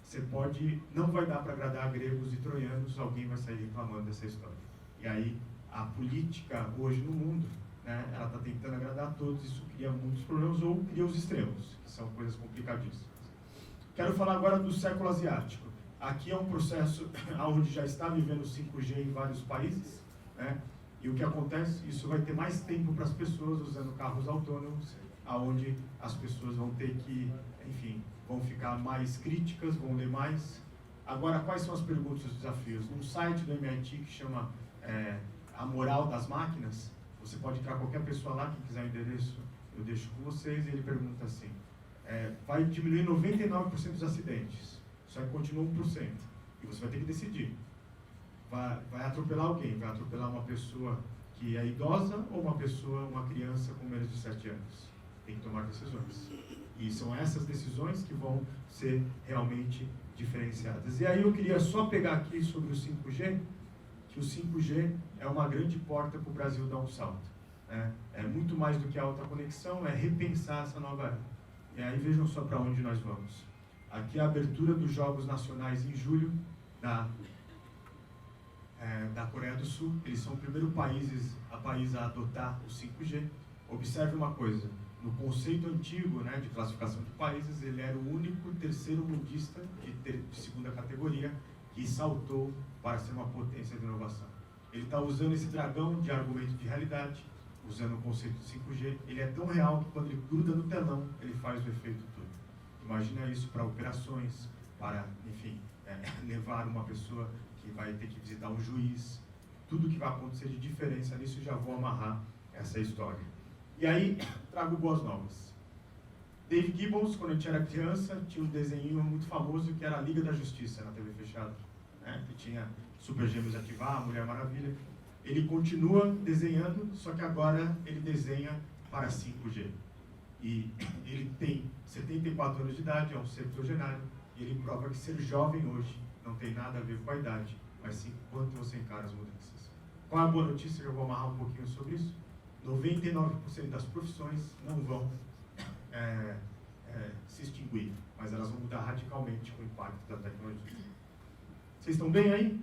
Você pode, não vai dar para agradar gregos e troianos, alguém vai sair reclamando dessa história. E aí, a política hoje no mundo, né, ela está tentando agradar a todos, isso cria muitos problemas, ou cria os extremos, que são coisas complicadíssimas. Quero falar agora do século asiático. Aqui é um processo onde já está vivendo 5G em vários países, né, e o que acontece, isso vai ter mais tempo para as pessoas usando carros autônomos, aonde as pessoas vão ter que, enfim, vão ficar mais críticas, vão ler mais. Agora, quais são as perguntas e os desafios? Num site do MIT que chama A Moral das Máquinas, você pode entrar qualquer pessoa lá, quem quiser o endereço, eu deixo com vocês, e ele pergunta assim, vai diminuir 99% dos acidentes, só que continua 1%, e você vai ter que decidir. Vai atropelar alguém, vai atropelar uma pessoa que é idosa ou uma criança com menos de 7 anos. Tem que tomar decisões. E são essas decisões que vão ser realmente diferenciadas. E aí eu queria só pegar aqui sobre o 5G, que o 5G é uma grande porta para o Brasil dar um salto. É muito mais do que alta conexão, é repensar essa nova era. E aí vejam só para onde nós vamos. Aqui é a abertura dos Jogos Nacionais em julho da Coreia do Sul. Eles são o primeiro país a adotar o 5G. Observe uma coisa, no conceito antigo, né, de classificação de países, ele era o único terceiro mundista de segunda categoria que saltou para ser uma potência de inovação. Ele está usando esse dragão de argumento de realidade, usando o conceito de 5G. Ele é tão real que quando ele gruda no telão, ele faz o efeito todo. Imagina isso para operações, para, enfim, levar uma pessoa que vai ter que visitar um juiz. Tudo que vai acontecer de diferença nisso, já vou amarrar essa história. E aí, trago boas novas. Dave Gibbons, quando a gente era criança, tinha um desenho muito famoso que era a Liga da Justiça na TV fechada, né? Que tinha Super Gêmeos Ativar, Mulher Maravilha. Ele continua desenhando, só que agora ele desenha para 5G. E ele tem 74 anos de idade, é um septuagenário, e ele prova que ser jovem hoje não tem nada a ver com a idade, mas sim quanto você encara as mudanças. Qual é a boa notícia? Eu vou amarrar um pouquinho sobre isso. 99% das profissões não vão se extinguir, mas elas vão mudar radicalmente com o impacto da tecnologia. Vocês estão bem aí?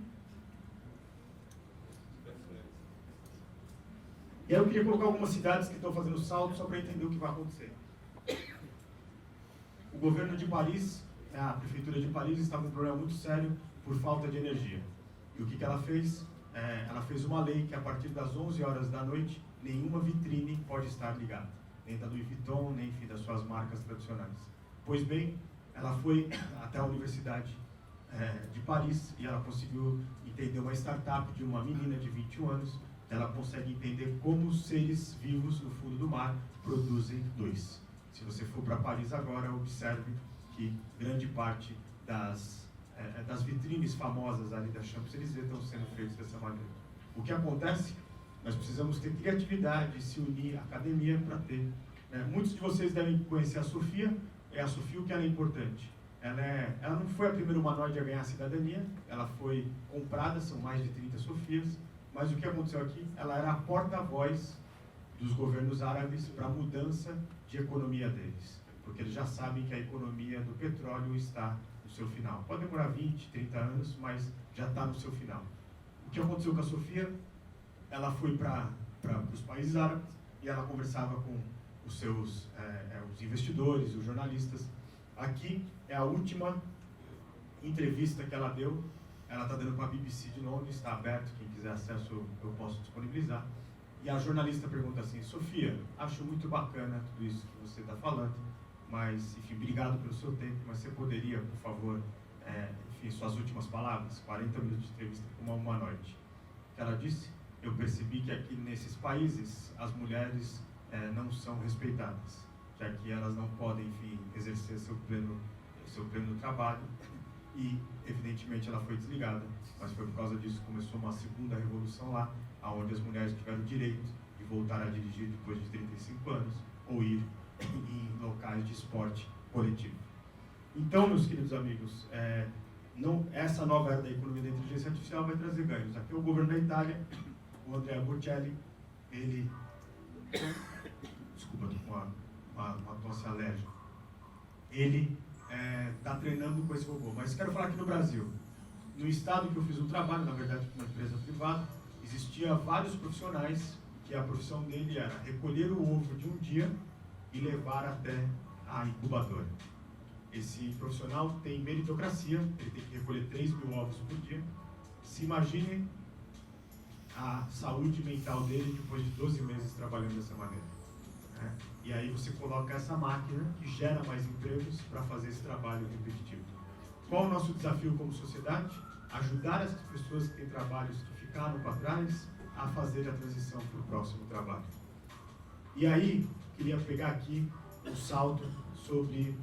E aí eu queria colocar algumas cidades que estão fazendo salto só para entender o que vai acontecer. O governo de Paris, a prefeitura de Paris, está com um problema muito sério por falta de energia. E o que ela fez? Ela fez uma lei que a partir das 11 horas da noite, nenhuma vitrine pode estar ligada. Nem da Louis Vuitton, nem, enfim, das suas marcas tradicionais. Pois bem, ela foi até a Universidade de Paris e ela conseguiu entender uma startup de uma menina de 21 anos. Ela consegue entender como os seres vivos no fundo do mar produzem luz. Se você for para Paris agora, observe que grande parte das vitrines famosas ali da Champs-Élysées estão sendo feitas dessa maneira. O que acontece? Nós precisamos ter criatividade, se unir à academia para ter. Muitos de vocês devem conhecer a Sofia. A Sofia, o que ela é importante? Ela não foi a primeira humanoide a ganhar a cidadania, ela foi comprada, são mais de 30 Sofias, mas o que aconteceu aqui? Ela era a porta-voz dos governos árabes para a mudança de economia deles. porque eles já sabem que a economia do petróleo está no seu final. Pode demorar 20, 30 anos, mas já está no seu final. O que aconteceu com a Sofia? Ela foi para os países árabes e ela conversava com os seus os investidores, os jornalistas. Aqui é a última entrevista que ela deu. Ela está dando para a BBC de Londres, está aberto, quem quiser acesso eu posso disponibilizar. E a jornalista pergunta assim: Sofia, acho muito bacana tudo isso que você está falando, mas, enfim, obrigado pelo seu tempo, mas você poderia, por favor, enfim, suas últimas palavras, 40 minutos de entrevista com uma humanoide. Ela disse: eu percebi que aqui nesses países as mulheres não são respeitadas, que aqui elas não podem, enfim, exercer seu pleno trabalho. E, evidentemente, ela foi desligada, mas foi por causa disso que começou uma segunda revolução lá, onde as mulheres tiveram o direito de voltar a dirigir depois de 35 anos, ou ir em locais de esporte coletivo. Então, meus queridos amigos, essa nova era da economia da inteligência artificial vai trazer ganhos. Aqui é o governo da Itália, o Andrea Bocelli, ele... Desculpa, estou com uma tosse alérgica. Ele está treinando com esse robô. Mas quero falar aqui no Brasil. No estado que eu fiz o trabalho, na verdade, com uma empresa privada, existia vários profissionais que a profissão dele era recolher o ovo de um dia e levar até a incubadora. Esse profissional tem meritocracia, ele tem que recolher 3.000 ovos por dia. Se imagine a saúde mental dele depois de 12 meses trabalhando dessa maneira. E aí você coloca essa máquina que gera mais empregos para fazer esse trabalho repetitivo. Qual o nosso desafio como sociedade? Ajudar essas pessoas que têm trabalhos que ficaram para trás a fazer a transição para o próximo trabalho. E aí, queria pegar aqui um salto sobre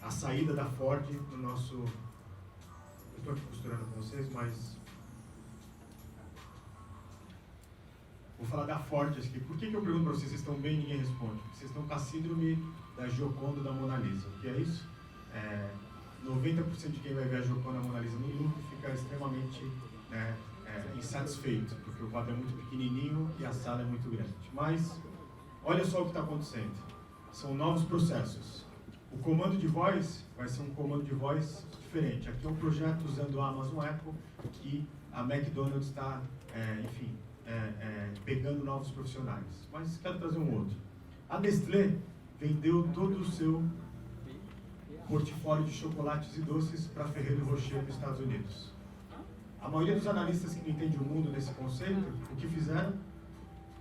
a saída da Ford no nosso... Eu estou aqui costurando com vocês, mas... Vou falar da Ford aqui. Por que eu pergunto para vocês, vocês estão bem e ninguém responde? Porque vocês estão com a síndrome da Gioconda da Mona Lisa. O que é isso? 90% de quem vai ver a Gioconda da Mona Lisa no Louvre fica extremamente insatisfeito, porque o quadro é muito pequenininho e a sala é muito grande. Mas, olha só o que está acontecendo. São novos processos. O comando de voz vai ser um comando de voz diferente. Aqui é um projeto usando a Amazon Echo e a McDonald's está, pegando novos profissionais. Mas quero trazer um outro. A Nestlé vendeu todo o seu portfólio de chocolates e doces para Ferrero Rocher nos Estados Unidos. A maioria dos analistas que não entendem o mundo nesse conceito, o que fizeram?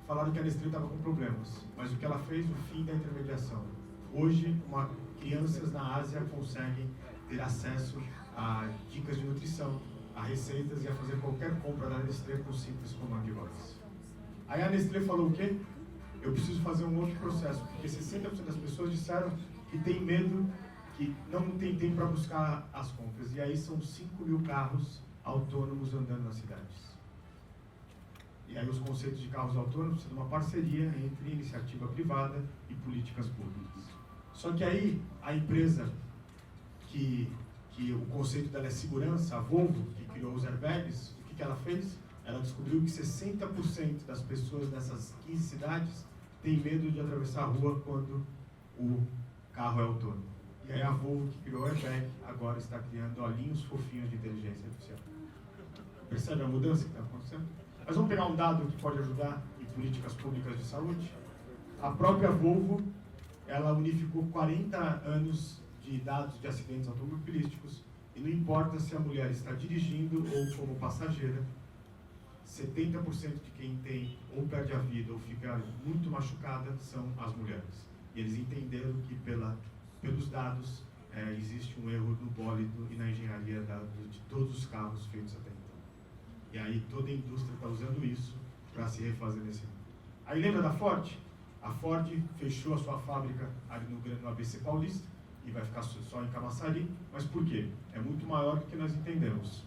Falaram que a Nestlé estava com problemas. Mas o que ela fez? O fim da intermediação. Hoje, crianças na Ásia conseguem ter acesso a dicas de nutrição, a receitas e a fazer qualquer compra da Nestlé com simples comando de voz. Aí a Nestlé falou o quê? Eu preciso fazer um outro processo, porque 60% das pessoas disseram que tem medo, que não tem tempo para buscar as compras. E aí são 5.000 carros autônomos andando nas cidades. E aí os conceitos de carros autônomos precisam de uma parceria entre iniciativa privada e políticas públicas. Só que aí a empresa que o conceito dela é segurança, a Volvo, que criou os airbags, o que ela fez? Ela descobriu que 60% das pessoas nessas 15 cidades têm medo de atravessar a rua quando o carro é autônomo. E aí a Volvo, que criou o airbag, agora está criando olhinhos fofinhos de inteligência artificial. Percebe a mudança que está acontecendo? Mas vamos pegar um dado que pode ajudar em políticas públicas de saúde. A própria Volvo, ela unificou 40 anos de dados de acidentes automobilísticos, e não importa se a mulher está dirigindo ou como passageira, 70% de quem tem ou perde a vida ou fica muito machucada são as mulheres. E eles entenderam que pelos dados existe um erro no bólido e na engenharia de todos os carros feitos até então. E aí toda a indústria está usando isso para se refazer nesse mundo. Aí lembra da Ford? A Ford fechou a sua fábrica ali no ABC Paulista e vai ficar só em Camaçari. Mas por quê? É muito maior do que nós entendemos.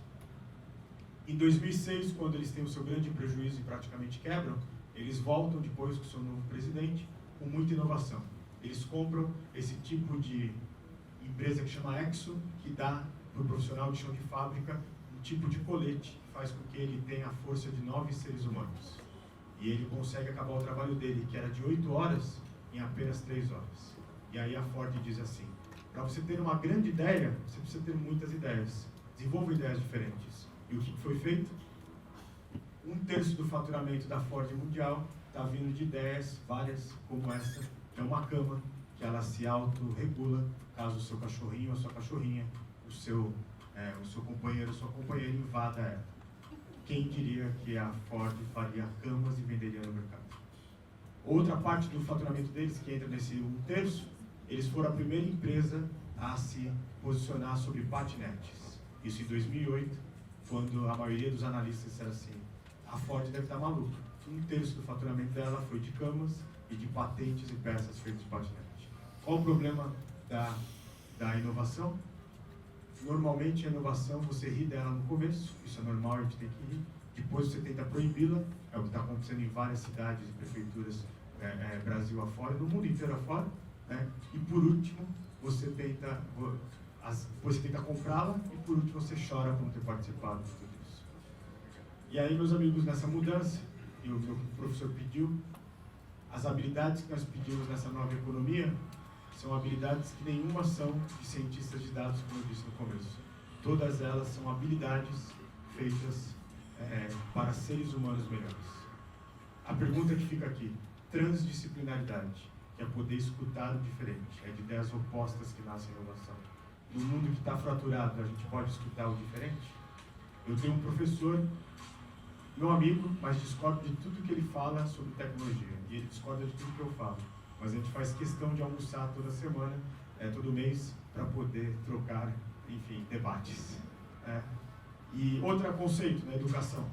Em 2006, quando eles têm o seu grande prejuízo e praticamente quebram, eles voltam depois com o seu novo presidente com muita inovação. Eles compram esse tipo de empresa que chama Exo, que dá para o profissional de chão de fábrica um tipo de colete que faz com que ele tenha a força de 9 seres humanos. E ele consegue acabar o trabalho dele, que era de 8 horas, em apenas 3 horas. E aí a Ford diz assim: para você ter uma grande ideia, você precisa ter muitas ideias. Desenvolva ideias diferentes. E o que foi feito? 1/3 do faturamento da Ford mundial está vindo de ideias várias, como essa. É uma cama que ela se autorregula caso o seu cachorrinho ou a sua cachorrinha, o seu companheiro ou sua companheira invada ela. Quem diria que a Ford faria camas e venderia no mercado? Outra parte do faturamento deles, que entra nesse 1/3, eles foram a primeira empresa a se posicionar sobre patinetes. Isso em 2008, quando a maioria dos analistas disseram assim: a Ford deve estar maluca. 1/3 do faturamento dela foi de camas e de patentes e peças feitas de patinete. Qual o problema da inovação? Normalmente a inovação, você ri dela no começo, isso é normal, a gente tem que rir. Depois você tenta proibi-la, é o que está acontecendo em várias cidades e prefeituras Brasil afora, no mundo inteiro afora, né? E por último, você tenta comprá-la e por último você chora por não ter participado de tudo isso. E aí, meus amigos, nessa mudança, e o meu professor pediu, as habilidades que nós pedimos nessa nova economia são habilidades que nenhuma são de cientistas de dados, como eu disse no começo. Todas elas são habilidades feitas para seres humanos melhores. A pergunta que fica aqui: transdisciplinaridade, que é poder escutar o diferente, é de ideias opostas que nasce a inovação. No mundo que está fraturado, a gente pode escutar o diferente? Eu tenho um professor, meu amigo, mas discordo de tudo que ele fala sobre tecnologia, e ele discorda de tudo que eu falo. Mas a gente faz questão de almoçar toda semana, todo mês, para poder trocar, enfim, debates. E outro conceito na educação: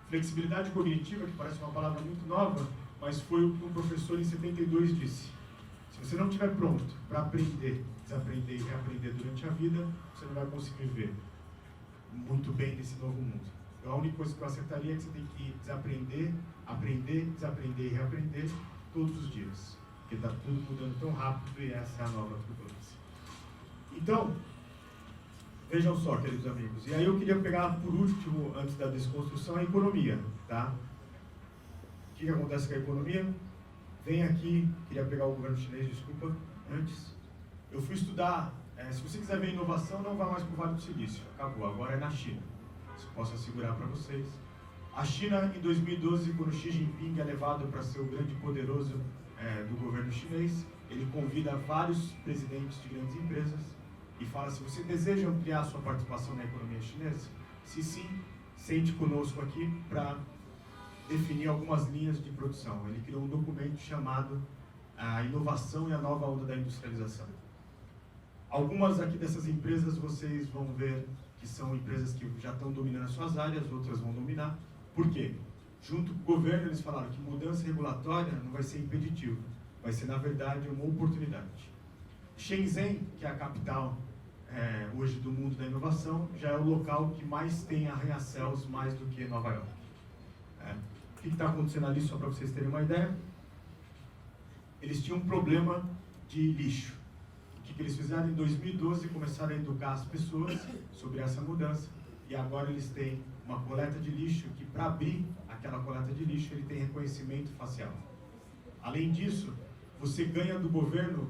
flexibilidade cognitiva, que parece uma palavra muito nova, mas foi o que um professor em 72 disse: se você não estiver pronto para aprender, desaprender e reaprender durante a vida, você não vai conseguir viver muito bem nesse novo mundo. Então, a única coisa que eu acertaria é que você tem que desaprender, aprender, desaprender e reaprender todos os dias, porque está tudo mudando tão rápido e essa é a nova turbulência. Então, vejam só, queridos amigos, e aí eu queria pegar por último, antes da desconstrução, a economia, tá? O que acontece com a economia? Vem aqui, queria pegar o governo chinês, desculpa, antes. Eu fui estudar, se você quiser ver inovação, não vá mais para o Vale do Silício, acabou, agora é na China. Isso posso assegurar para vocês. A China, em 2012, quando Xi Jinping é levado para ser o grande poderoso do governo chinês, ele convida vários presidentes de grandes empresas e fala: se você deseja ampliar a sua participação na economia chinesa, se sim, sente conosco aqui para definir algumas linhas de produção. Ele criou um documento chamado A Inovação e a Nova Onda da Industrialização. Algumas aqui dessas empresas vocês vão ver que são empresas que já estão dominando as suas áreas, outras vão dominar. Por quê? Junto com o governo, eles falaram que mudança regulatória não vai ser impeditivo, vai ser, na verdade, uma oportunidade. Shenzhen, que é a capital hoje do mundo da inovação, já é o local que mais tem arranha-céus, mais do que Nova York. O que está acontecendo ali, só para vocês terem uma ideia? Eles tinham um problema de lixo. O que eles fizeram? Em 2012, começaram a educar as pessoas sobre essa mudança, e agora eles têm uma coleta de lixo que, para abrir aquela coleta de lixo, ele tem reconhecimento facial. Além disso, você ganha do governo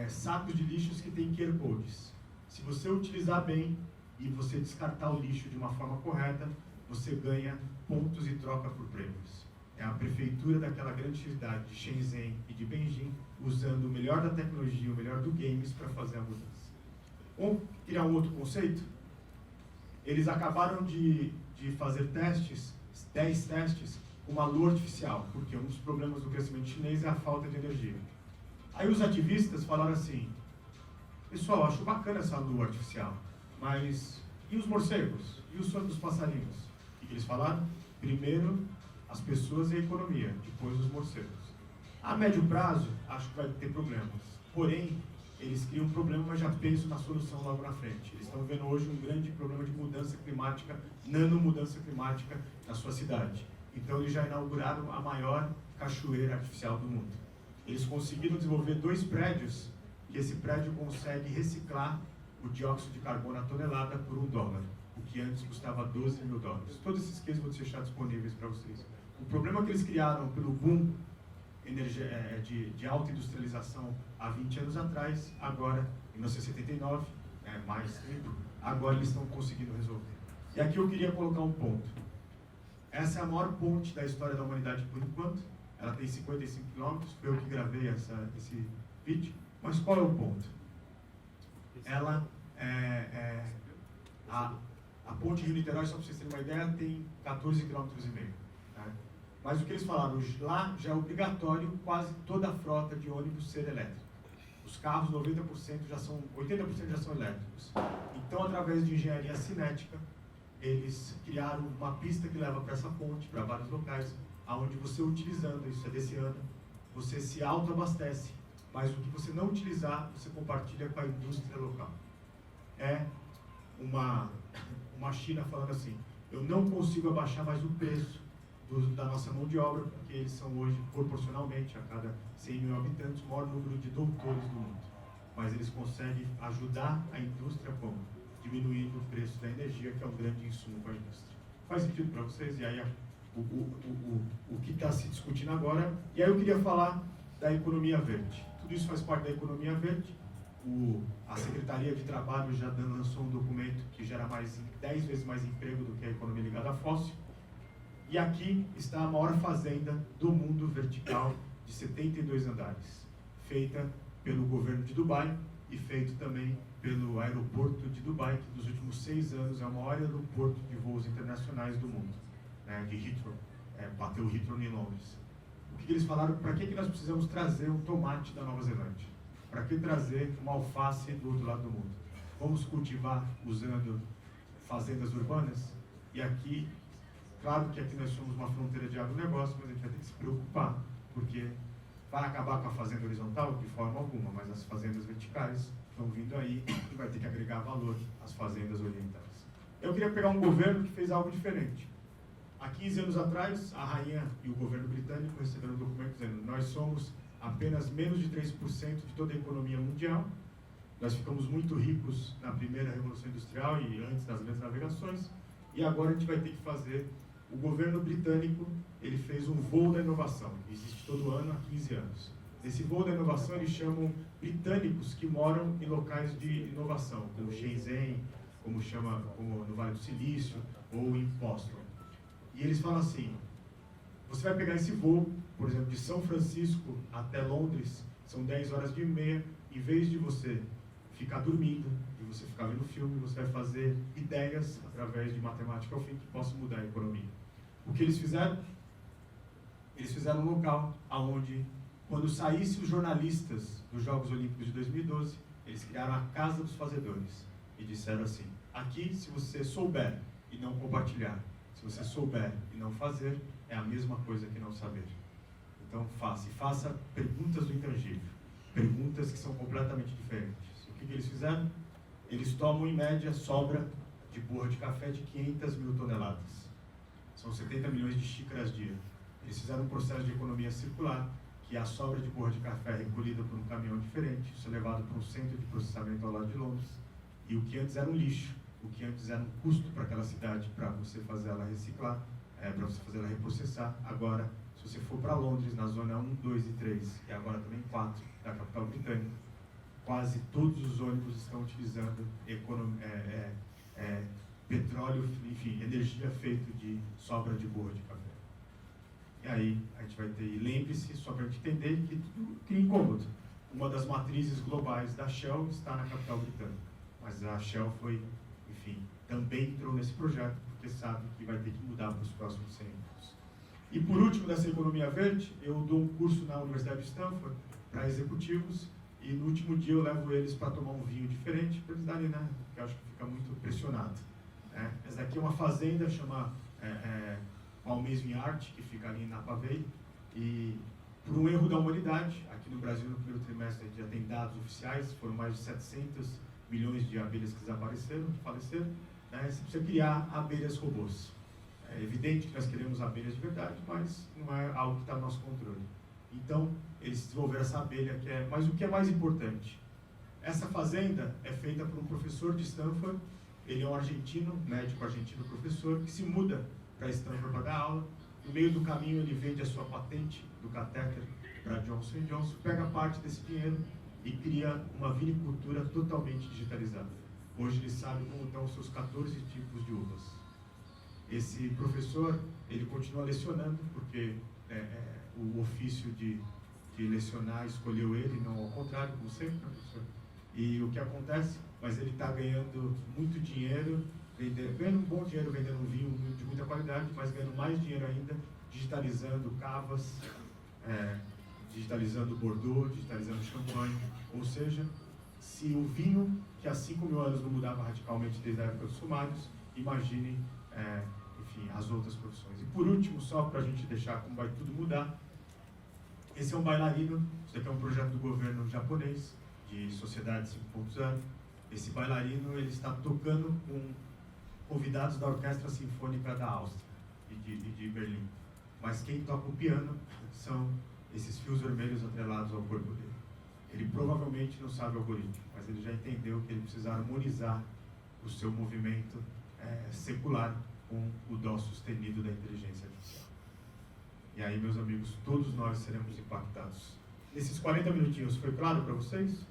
sacos de lixos que tem QR codes. Se você utilizar bem e você descartar o lixo de uma forma correta, você ganha pontos e troca por prêmios. É a prefeitura daquela grande cidade de Shenzhen e de Beijing usando o melhor da tecnologia, o melhor do games para fazer a mudança. Vamos criar um outro conceito? Eles acabaram de fazer 10 testes com uma lua artificial, porque um dos problemas do crescimento chinês é a falta de energia. Aí os ativistas falaram assim: pessoal, acho bacana essa lua artificial, mas e os morcegos? E o sono dos passarinhos? O que eles falaram? Primeiro as pessoas e a economia, depois os morcegos. A médio prazo, acho que vai ter problemas. Porém, eles criam um problema, mas já pensam na solução logo na frente. Eles estão vendo hoje um grande problema de mudança climática, nanomudança climática na sua cidade. Então, eles já inauguraram a maior cachoeira artificial do mundo. Eles conseguiram desenvolver 2 prédios, e esse prédio consegue reciclar o dióxido de carbono a tonelada por $1, o que antes custava $12 mil. Todos esses cases vão deixar disponíveis para vocês. O problema que eles criaram pelo boom de alta industrialização há 20 anos atrás, agora, em 1979, mais tempo, agora eles estão conseguindo resolver. E aqui eu queria colocar um ponto. Essa é a maior ponte da história da humanidade por enquanto. Ela tem 55 quilômetros, foi eu que gravei esse vídeo. Mas qual é o ponto? Ela, a ponte Rio-Niterói, só para vocês terem uma ideia, tem 14,5 km. Tá? Mas o que eles falaram, lá já é obrigatório quase toda a frota de ônibus ser elétrica. Os carros, 80% já são elétricos. Então, através de engenharia cinética, eles criaram uma pista que leva para essa ponte, para vários locais, onde você utilizando, isso é desse ano, você se autoabastece, mas o que você não utilizar, você compartilha com a indústria local. É uma China falando assim, eu não consigo abaixar mais o preço da nossa mão de obra, porque eles são hoje, proporcionalmente, a cada 100 mil habitantes, o maior número de doutores do mundo. Mas eles conseguem ajudar a indústria como? Diminuindo o preço da energia, que é um grande insumo para a indústria. Faz sentido para vocês? E aí o que está se discutindo agora. E aí eu queria falar da economia verde. Tudo isso faz parte da economia verde. A Secretaria de Trabalho já lançou um documento que gera 10 vezes mais emprego do que a economia ligada a fóssil. E aqui está a maior fazenda do mundo vertical, de 72 andares, feita pelo governo de Dubai e feito também pelo aeroporto de Dubai, que nos últimos 6 anos é o maior aeroporto de voos internacionais do mundo, né, de Heathrow, bateu Heathrow em Londres. O que eles falaram? Para que nós precisamos trazer um tomate da Nova Zelândia? Para que trazer uma alface do outro lado do mundo? Vamos cultivar usando fazendas urbanas? E aqui, claro que aqui nós somos uma fronteira de agronegócio, mas a gente vai ter que se preocupar, porque vai acabar com a fazenda horizontal de forma alguma, mas as fazendas verticais estão vindo aí e vai ter que agregar valor às fazendas orientais. Eu queria pegar um governo que fez algo diferente. Há 15 anos atrás, a rainha e o governo britânico receberam um documento dizendo: nós somos apenas menos de 3% de toda a economia mundial, nós ficamos muito ricos na primeira Revolução Industrial e antes das grandes navegações, e agora a gente vai ter que fazer. O governo britânico, ele fez um voo da inovação, que existe todo ano há 15 anos. Nesse voo da inovação, eles chamam britânicos que moram em locais de inovação, como Shenzhen, como no Vale do Silício, ou em Boston. E eles falam assim, você vai pegar esse voo, por exemplo, de São Francisco até Londres, são 10 horas e meia, em vez de você ficar dormindo, de você ficar vendo filme, você vai fazer ideias através de matemática ao fim que possam mudar a economia. O que eles fizeram? Eles fizeram um local onde, quando saíssem os jornalistas dos Jogos Olímpicos de 2012, eles criaram a Casa dos Fazedores e disseram assim, aqui, se você souber e não compartilhar, se você souber e não fazer, é a mesma coisa que não saber. Então, faça perguntas do intangível, perguntas que são completamente diferentes. O que eles fizeram? Eles tomam, em média, sobra de borra de café de 500 mil toneladas. São 70 milhões de xícaras dia. Eles fizeram um processo de economia circular, que a sobra de borra de café é recolhida por um caminhão diferente, isso é levado para um centro de processamento ao lado de Londres, e o que antes era um lixo, o que antes era um custo para aquela cidade, para você fazer ela reciclar, para você fazer ela reprocessar, agora, se você for para Londres, na zona 1, 2 e 3, e agora também 4, da capital britânica, quase todos os ônibus estão utilizando petróleo, enfim, energia feita de sobra de borra de café. E aí a gente vai ter, e lembre-se, só para a gente entender, que tudo cria incômodo. Uma das matrizes globais da Shell está na capital britânica, mas a Shell também entrou nesse projeto, porque sabe que vai ter que mudar para os próximos 100 anos. E por último, dessa economia verde, eu dou um curso na Universidade de Stanford para executivos, e no último dia eu levo eles para tomar um vinho diferente, para eles darem, né, porque eu acho que fica muito pressionado. Essa daqui é uma fazenda, chama Palmeiras Vineyard, que fica ali em Napa Valley, e por um erro da humanidade, aqui no Brasil no primeiro trimestre a gente já tem dados oficiais, foram mais de 700 milhões de abelhas que desapareceram, faleceram, você precisa criar abelhas robôs. É evidente que nós queremos abelhas de verdade, mas não é algo que está no nosso controle. Então, eles desenvolveram essa abelha, mas o que é mais importante? Essa fazenda é feita por um professor de Stanford, ele é um argentino, médico argentino professor, que se muda para Stanford para dar aula. No meio do caminho ele vende a sua patente do catéter para Johnson & Johnson, pega parte desse dinheiro e cria uma vinicultura totalmente digitalizada. Hoje ele sabe como estão os seus 14 tipos de uvas. Esse professor, ele continua lecionando, porque o ofício de lecionar escolheu ele, não ao contrário, como sempre, professor. E o que acontece? Mas ele está ganhando muito dinheiro, ganhando um bom dinheiro vendendo vinho de muita qualidade, mas ganhando mais dinheiro ainda digitalizando cavas, digitalizando Bordeaux, digitalizando champanhe. Ou seja, se o vinho, que há 5.000 anos não mudava radicalmente desde a época dos sumários, imagine, enfim, as outras profissões. E por último, só para a gente deixar como vai tudo mudar, esse é um bailarino, isso aqui é um projeto do governo japonês, de Sociedade 5.0. Esse bailarino, ele está tocando com convidados da Orquestra Sinfônica da Áustria e de Berlim. Mas quem toca o piano são esses fios vermelhos atrelados ao corpo dele. Ele provavelmente não sabe o algoritmo, mas ele já entendeu que ele precisa harmonizar o seu movimento secular com o dó sustenido da inteligência artificial. E aí, meus amigos, todos nós seremos impactados. Nesses 40 minutinhos, foi claro para vocês?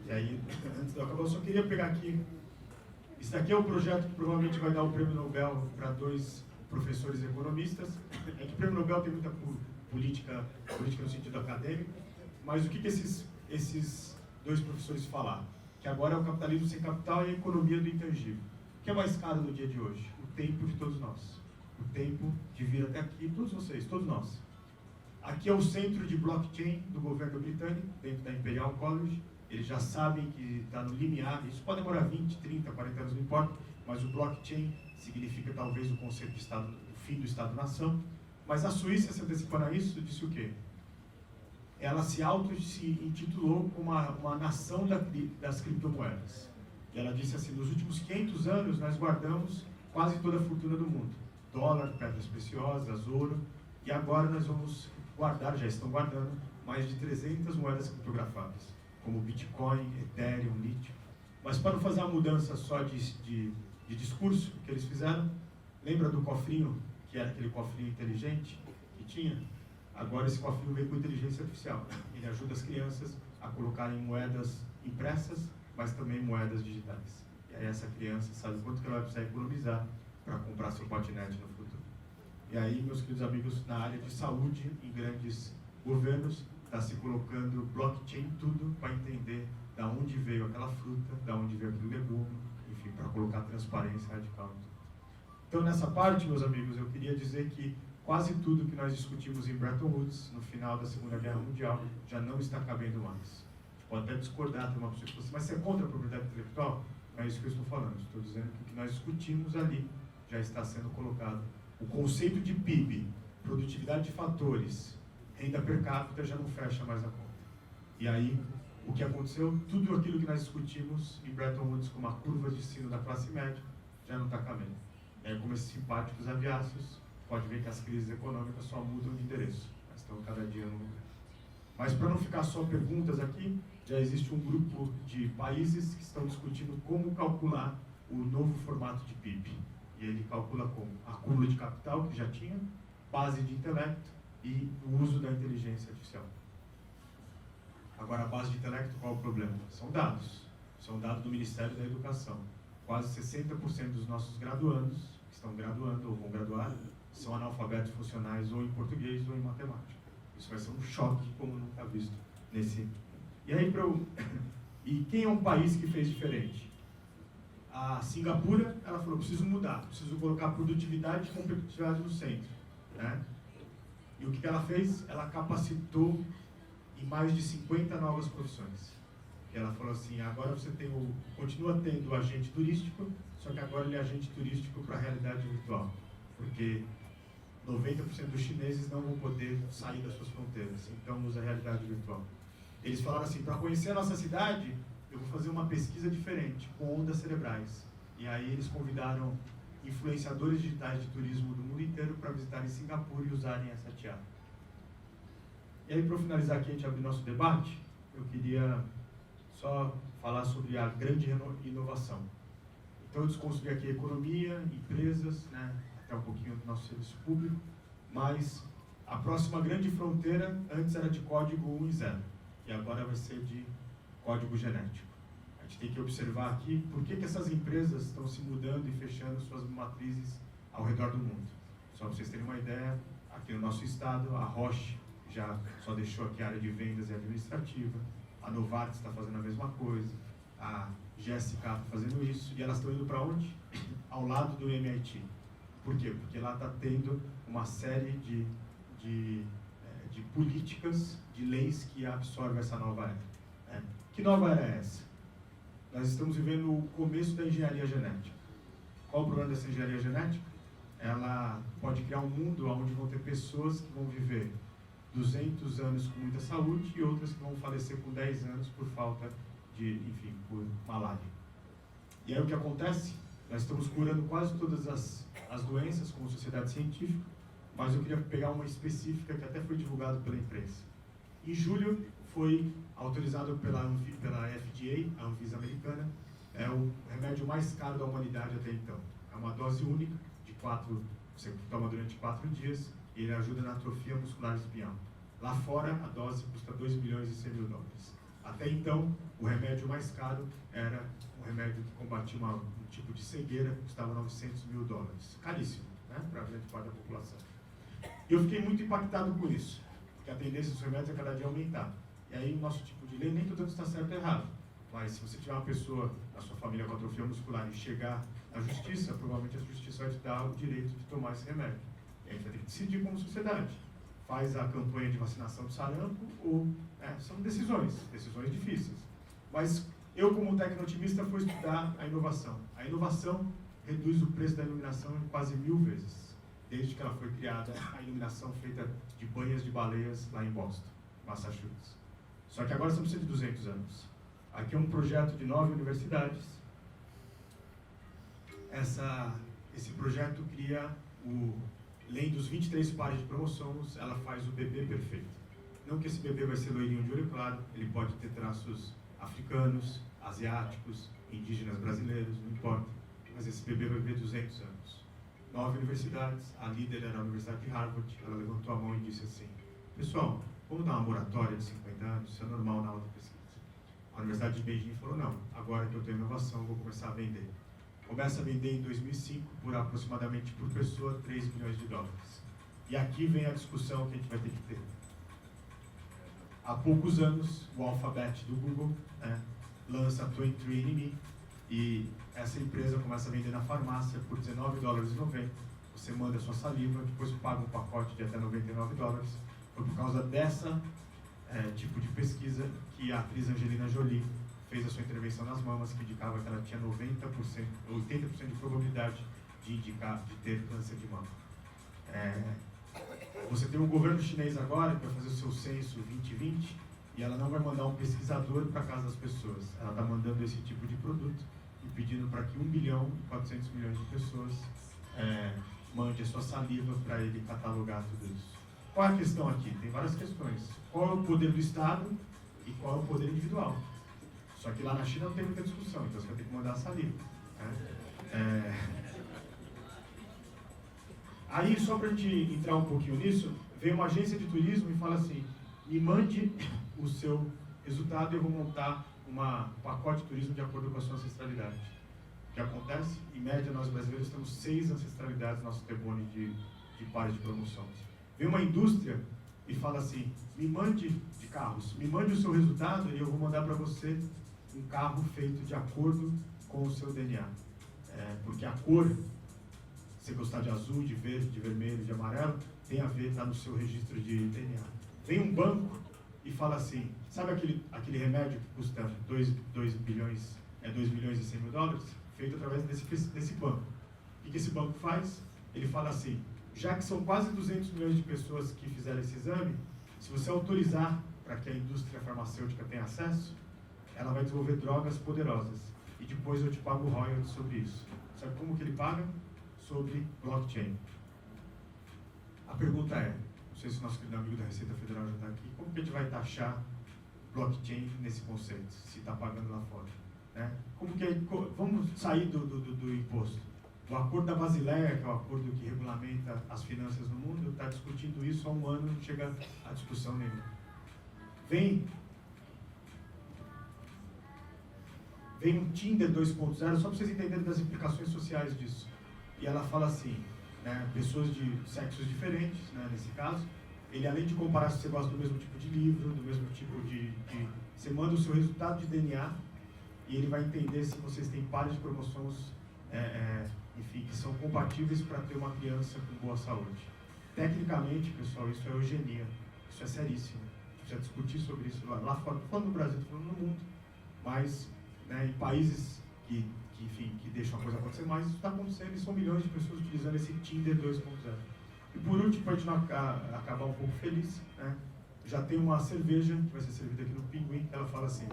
E aí, antes de eu acabar, eu só queria pegar aqui. Isso aqui é um projeto que provavelmente vai dar o prêmio Nobel para 2 professores economistas. É que o prêmio Nobel tem muita política no sentido acadêmico, mas o que esses 2 professores falaram? Que agora é o capitalismo sem capital e a economia do intangível. O que é mais caro no dia de hoje? O tempo de todos nós. O tempo de vir até aqui, todos vocês, todos nós. Aqui é o centro de blockchain do governo britânico, dentro da Imperial College. Eles já sabem que está no limiar, isso pode demorar 20, 30, 40 anos, não importa, mas o blockchain significa talvez o conceito de Estado, o fim do Estado-nação. Mas a Suíça, se antecipando a isso, disse o quê? Ela se intitulou como uma nação das criptomoedas. E ela disse assim, nos últimos 500 anos nós guardamos quase toda a fortuna do mundo. Dólar, pedras preciosas, ouro, e agora nós vamos guardar, já estão guardando, mais de 300 moedas criptografadas, como Bitcoin, Ethereum, lítio. Mas para não fazer uma mudança só de discurso que eles fizeram, lembra do cofrinho, que era aquele cofrinho inteligente que tinha? Agora esse cofrinho vem com inteligência artificial. Ele ajuda as crianças a colocarem moedas impressas, mas também moedas digitais. E aí essa criança sabe quanto que ela vai precisar economizar para comprar seu patinete no futuro. E aí, meus queridos amigos, na área de saúde, em grandes governos, está se colocando blockchain tudo para entender da onde veio aquela fruta, da onde veio aquele legume, enfim, para colocar transparência radical. Então, nessa parte, meus amigos, eu queria dizer que quase tudo que nós discutimos em Bretton Woods, no final da Segunda Guerra Mundial, já não está cabendo mais. A gente pode até discordar, tem uma pessoa que fala assim, mas você é contra a propriedade intelectual? Não é isso que eu estou falando. Estou dizendo que o que nós discutimos ali já está sendo colocado. O conceito de PIB, produtividade de fatores, renda per capita já não fecha mais a conta. E aí, o que aconteceu? Tudo aquilo que nós discutimos em Bretton Woods como a curva de ensino da classe média já não está cabendo. E aí, como esses simpáticos aviáceos, pode ver que as crises econômicas só mudam de endereço, mas estão cada dia no lugar. Mas para não ficar só perguntas aqui, já existe um grupo de países que estão discutindo como calcular o novo formato de PIB. E ele calcula como acúmulo de capital, que já tinha, base de intelecto e o uso da inteligência artificial. Agora, a base de intelecto, qual é o problema? São dados. São dados do Ministério da Educação. Quase 60% dos nossos graduandos, que estão graduando ou vão graduar, são analfabetos funcionais ou em português ou em matemática. Isso vai ser um choque como nunca visto nesse... E aí, e quem é um país que fez diferente? A Singapura, ela falou, preciso mudar, preciso colocar produtividade e competitividade no centro. Né? E o que ela fez? Ela capacitou em mais de 50 novas profissões. E ela falou assim, agora você continua tendo o agente turístico, só que agora ele é agente turístico para a realidade virtual. Porque 90% dos chineses não vão poder sair das suas fronteiras, então usa a realidade virtual. Eles falaram assim, para conhecer a nossa cidade, eu vou fazer uma pesquisa diferente, com ondas cerebrais. E aí eles convidaram influenciadores digitais de turismo do mundo inteiro para visitarem Singapura e usarem essa tiara. E aí, para finalizar aqui, a gente abrir nosso debate, eu queria só falar sobre a grande inovação. Então eu desconstruí aqui a economia, empresas, né, até um pouquinho do nosso serviço público, mas a próxima grande fronteira antes era de código 1 e 0, e agora vai ser de código genético. A gente tem que observar aqui por que essas empresas estão se mudando e fechando suas matrizes ao redor do mundo. Só para vocês terem uma ideia, aqui no nosso estado, a Roche já só deixou aqui a área de vendas e administrativa, a Novartis está fazendo a mesma coisa, a GSK está fazendo isso, e elas estão indo para onde? Ao lado do MIT. Por quê? Porque lá está tendo uma série de políticas, de leis que absorvem essa nova era. Que nova era é essa? Nós estamos vivendo o começo da engenharia genética. Qual o problema dessa engenharia genética? Ela pode criar um mundo onde vão ter pessoas que vão viver 200 anos com muita saúde e outras que vão falecer com 10 anos por falta de, enfim, por malária. E aí o que acontece? Nós estamos curando quase todas as doenças como sociedade científica, mas eu queria pegar uma específica que até foi divulgada pela imprensa. Em julho foi autorizado pela FDA, a Anvisa americana, é o remédio mais caro da humanidade até então. É uma dose única, você toma durante 4 dias, e ele ajuda na atrofia muscular espinhal. Lá fora, a dose custa 2 milhões e 100 mil dólares. Até então, o remédio mais caro era um remédio que combatia um tipo de cegueira, que custava 900 mil dólares. Caríssimo, né, para a grande parte da população. E eu fiquei muito impactado por isso, porque a tendência dos remédios é cada dia aumentar. E aí, o nosso tipo de lei, nem tudo está certo ou errado. Mas se você tiver uma pessoa na sua família com atrofia muscular e chegar à justiça, provavelmente a justiça vai te dar o direito de tomar esse remédio. E a gente vai ter que decidir como sociedade. Faz a campanha de vacinação do sarampo ou... são decisões difíceis. Mas eu, como tecno-otimista, fui estudar a inovação. A inovação reduz o preço da iluminação em quase 1000 vezes, desde que ela foi criada, a iluminação feita de banhas de baleias lá em Boston, Massachusetts. Só que agora estamos precisando de 200 anos. Aqui é um projeto de 9 universidades. Esse projeto cria além dos 23 pares de cromossomos, ela faz o bebê perfeito. Não que esse bebê vai ser loirinho de olho claro, ele pode ter traços africanos, asiáticos, indígenas brasileiros, não importa. Mas esse bebê vai viver 200 anos. 9 universidades, a líder era a Universidade de Harvard, ela levantou a mão e disse assim: pessoal, vamos dar uma moratória de 50 anos, isso é normal na aula de pesquisa. A Universidade de Beijing falou: não, agora que eu tenho inovação, eu vou começar a vender. Começa a vender em 2005 por aproximadamente por pessoa 3 milhões de dólares. E aqui vem a discussão que a gente vai ter que ter. Há poucos anos, o Alphabet do Google lança a 23andMe e essa empresa começa a vender na farmácia por $19,90. Você manda a sua saliva, depois paga um pacote de até $99. Foi por causa dessa tipo de pesquisa que a atriz Angelina Jolie fez a sua intervenção nas mamas, que indicava que ela tinha 80% de probabilidade de ter câncer de mama. Você tem um governo chinês agora que vai fazer o seu censo 2020 e ela não vai mandar um pesquisador para casa das pessoas. Ela está mandando esse tipo de produto e pedindo para que 1 bilhão e 400 milhões de pessoas mande a sua saliva para ele catalogar tudo isso. Qual é a questão aqui? Tem várias questões. Qual é o poder do Estado e qual é o poder individual? Só que lá na China não tem muita discussão, então você vai ter que mandar a saliva. Aí, só para a gente entrar um pouquinho nisso, vem uma agência de turismo e fala assim: me mande o seu resultado e eu vou montar um pacote de turismo de acordo com a sua ancestralidade. O que acontece? Em média, nós brasileiros temos 6 ancestralidades no nosso T-Bone de pares de promoções. Vem uma indústria e fala assim: me mande de carros, me mande o seu resultado e eu vou mandar para você um carro feito de acordo com o seu DNA. Porque a cor, se você gostar de azul, de verde, de vermelho, de amarelo, tem a ver, está no seu registro de DNA. Vem um banco e fala assim: sabe aquele remédio que custa 2 milhões e 100 mil dólares? Feito através desse banco. O que esse banco faz? Ele fala assim: já que são quase 200 milhões de pessoas que fizeram esse exame, se você autorizar para que a indústria farmacêutica tenha acesso, ela vai desenvolver drogas poderosas. E depois eu te pago royalties sobre isso. Sabe como que ele paga? Sobre blockchain. A pergunta é, não sei se o nosso querido amigo da Receita Federal já está aqui, como que a gente vai taxar blockchain nesse conceito, se está pagando lá fora? né? Vamos sair do imposto. O Acordo da Basileia, que é o acordo que regulamenta as finanças no mundo, está discutindo isso há um ano, não chega a discussão nenhuma. Vem um Tinder 2.0, só para vocês entenderem das implicações sociais disso. E ela fala assim, né, pessoas de sexos diferentes, né, nesse caso, ele além de comparar se você gosta do mesmo tipo de livro, do mesmo tipo de você manda o seu resultado de DNA e ele vai entender se vocês têm pares de cromossomos, enfim, que são compatíveis para ter uma criança com boa saúde. Tecnicamente, pessoal, isso é eugenia, isso é seríssimo. A gente precisa discutir sobre isso lá fora, falando no Brasil, falando no mundo, mas, né, em países que deixam a coisa acontecer mais, isso está acontecendo e são milhões de pessoas utilizando esse Tinder 2.0. E por último, para a gente não acabar um pouco feliz, né, já tem uma cerveja que vai ser servida aqui no Pinguim, ela fala assim,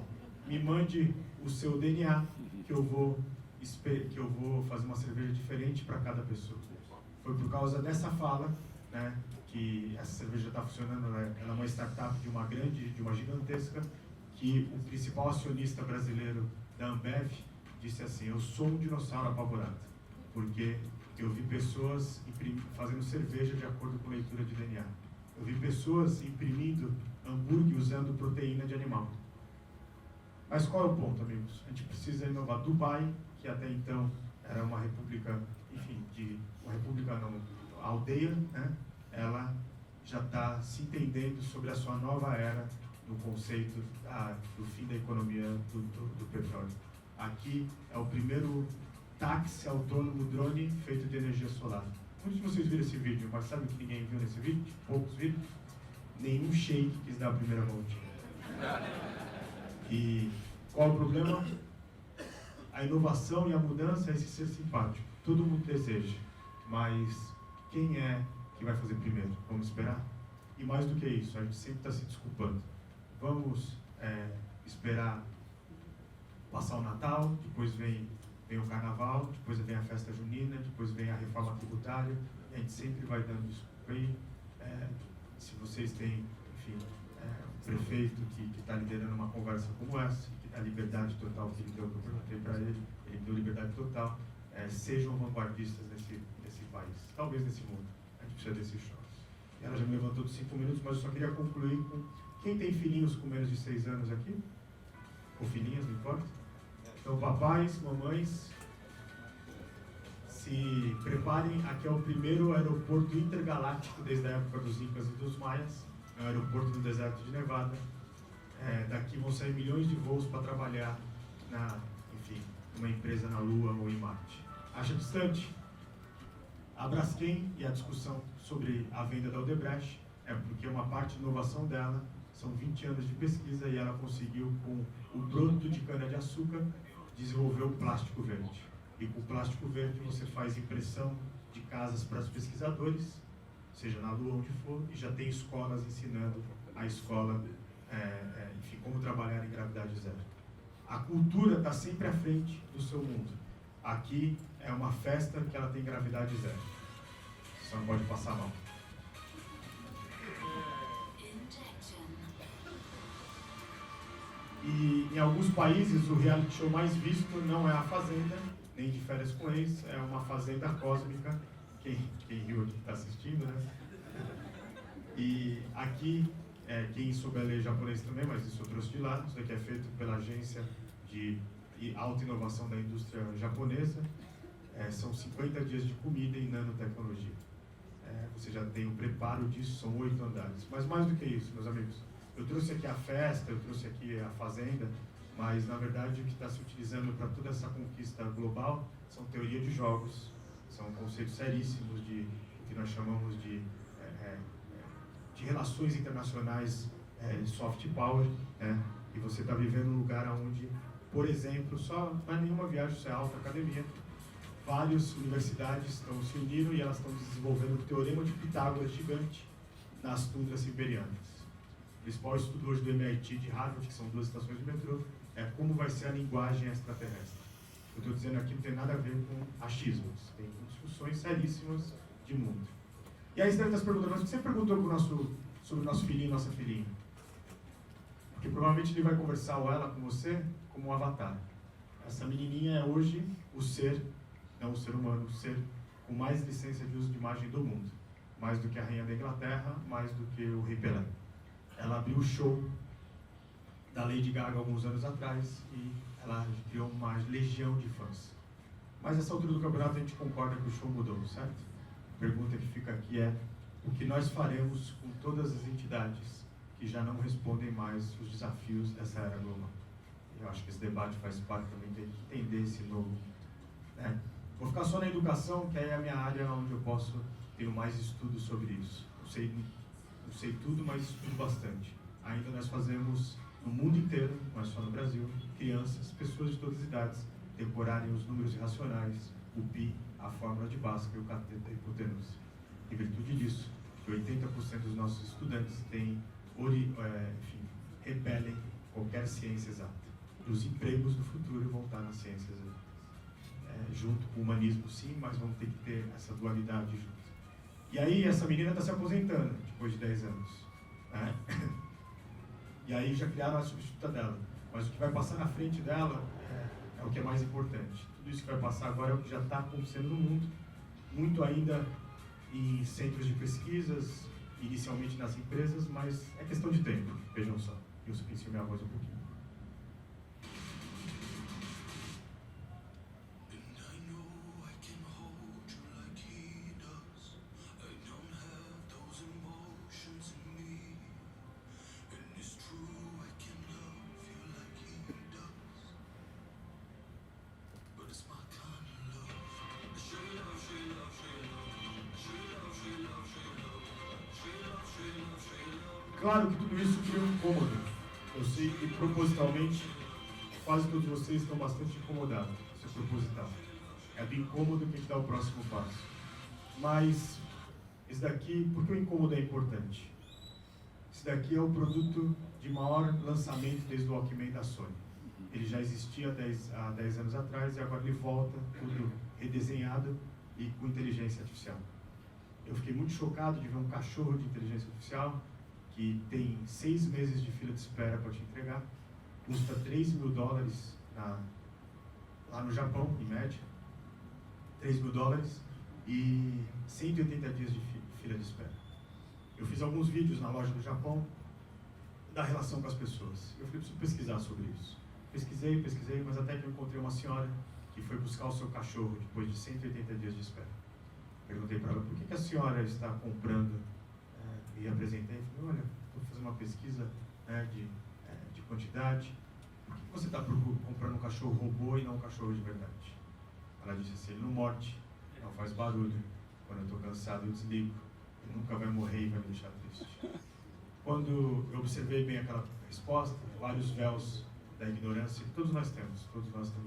me mande o seu DNA que eu vou fazer uma cerveja diferente para cada pessoa. Foi por causa dessa fala, né, que essa cerveja está funcionando, ela é uma startup de uma gigantesca, que o principal acionista brasileiro da Ambev disse assim, eu sou um dinossauro apavorado, porque eu vi pessoas fazendo cerveja de acordo com leitura de DNA. Eu vi pessoas imprimindo hambúrguer usando proteína de animal. Mas qual é o ponto, amigos? A gente precisa inovar. Dubai, que até então era uma república, aldeia, né? Ela já está se entendendo sobre a sua nova era no conceito do fim da economia do petróleo. Aqui é o primeiro táxi autônomo drone feito de energia solar. Muitos de vocês viram esse vídeo, mas sabe que ninguém viu nesse vídeo? Poucos viram? Nenhum sheik quis dar a primeira voltinha. E qual o problema? A inovação e a mudança é esse ser simpático. Todo mundo deseja, mas quem é que vai fazer primeiro? Vamos esperar? E mais do que isso, a gente sempre está se desculpando. Vamos esperar passar o Natal, depois vem o Carnaval, depois vem a festa junina, depois vem a reforma tributária, e a gente sempre vai dando desculpa aí. Se vocês têm, enfim, um prefeito que está liderando uma conversa como essa, que dá liberdade total, que ele deu, que eu perguntei para ele deu liberdade total, sejam vanguardistas nesse país, talvez nesse mundo. A gente precisa desses choques. Ela já me levantou de 5 minutos, mas eu só queria concluir com... Quem tem filhinhos com menos de 6 anos aqui? Ou filhinhas, não importa? Então, papais, mamães, se preparem. Aqui é o primeiro aeroporto intergaláctico desde a época dos Incas e dos Maias. É um aeroporto no deserto de Nevada. Daqui vão sair milhões de voos para trabalhar numa empresa na Lua ou em Marte. Acha distante? A Braskem e a discussão sobre a venda da Odebrecht é porque uma parte de inovação dela são 20 anos de pesquisa e ela conseguiu, com o broto de cana-de-açúcar, desenvolver o plástico verde. E com o plástico verde você faz impressão de casas para os pesquisadores, seja na Lua, onde for, e já tem escolas ensinando a escola, como trabalhar em gravidade zero. A cultura está sempre à frente do seu mundo. Aqui é uma festa que ela tem gravidade zero. Só não pode passar mal. E em alguns países o reality show mais visto não é A Fazenda, nem de Férias com Ex, é uma fazenda cósmica. Quem riu aqui está assistindo, né? E aqui, quem souber ler japonês também, mas isso eu trouxe de lá, isso aqui é feito pela agência de alta inovação da indústria japonesa. São 50 dias de comida em nanotecnologia. Você já tem o preparo disso, são 8 andares. Mas mais do que isso, meus amigos, eu trouxe aqui a festa, eu trouxe aqui a fazenda, mas na verdade o que está se utilizando para toda essa conquista global são teoria de jogos, são conceitos seríssimos de o que nós chamamos de relações internacionais, soft power, né? E você está vivendo um lugar onde, por exemplo, não é nenhuma viagem, isso é alta academia, várias universidades estão se unindo e elas estão desenvolvendo o Teorema de Pitágoras gigante nas tundras siberianas. O principal estudo hoje do MIT de Harvard, que são 2 estações de metrô, é como vai ser a linguagem extraterrestre. Eu estou dizendo aqui não tem nada a ver com achismos, tem discussões seríssimas de mundo. E aí você deve estar se perguntando, mas o que você perguntou sobre o nosso filhinho e nossa filhinha? Porque provavelmente ele vai conversar ou ela com você como um avatar. Essa menininha é hoje o ser, não o ser humano, o ser com mais licença de uso de imagem do mundo. Mais do que a Rainha da Inglaterra, mais do que o Rei Pelé. Ela abriu o show da Lady Gaga alguns anos atrás e ela criou uma legião de fãs. Mas nessa altura do campeonato a gente concorda que o show mudou, certo? A pergunta que fica aqui é: o que nós faremos com todas as entidades que já não respondem mais os desafios dessa era global? Eu acho que esse debate faz parte também de entender esse novo. Vou ficar só na educação, que aí é a minha área onde eu tenho mais estudo sobre isso. Não sei tudo, mas estudo bastante. Ainda nós fazemos no mundo inteiro, não é só no Brasil, crianças, pessoas de todas as idades, decorarem os números irracionais, o pi, a fórmula de Bhaskara e o cateto da hipotenusa. Em virtude disso, que 80% dos nossos estudantes repelem qualquer ciência exata. Os empregos do futuro vão estar nas ciências exatas. Junto com o humanismo, sim, mas vamos ter que ter essa dualidade junto. E aí, essa menina está se aposentando, depois de 10 anos. Né? E aí já criaram a substituta dela. Mas o que vai passar na frente dela é o que é mais importante. Tudo isso que vai passar agora é o que já está acontecendo no mundo. Muito ainda em centros de pesquisas, inicialmente nas empresas, mas é questão de tempo. Vejam só. Eu silencio minha voz um pouquinho. Claro que tudo isso cria um incômodo. Eu sei que propositalmente quase todos vocês estão bastante incomodados. Isso é proposital. É do incômodo que a gente dá o próximo passo. Mas esse daqui, por que o incômodo é importante? Esse daqui é o produto de maior lançamento desde o Walkman da Sony. Ele já existia há 10 anos atrás e agora ele volta, tudo redesenhado e com inteligência artificial. Eu fiquei muito chocado de ver um cachorro de inteligência artificial que tem 6 meses de fila de espera para te entregar, custa $3.000 lá no Japão, em média, $3.000 e 180 dias de fila de espera. Eu fiz alguns vídeos na loja do Japão da relação com as pessoas. Eu falei, preciso pesquisar sobre isso. Pesquisei, mas até que eu encontrei uma senhora que foi buscar o seu cachorro depois de 180 dias de espera. Perguntei para ela, por que a senhora está comprando? E apresentei, falei, olha, estou fazendo uma pesquisa de quantidade. Por que você está comprando um cachorro robô e não um cachorro de verdade? Ela disse assim, ele não morde, não faz barulho. Quando eu estou cansado eu desligo. Ele nunca vai morrer e vai me deixar triste. Quando eu observei bem aquela resposta, vários véus da ignorância, que todos nós temos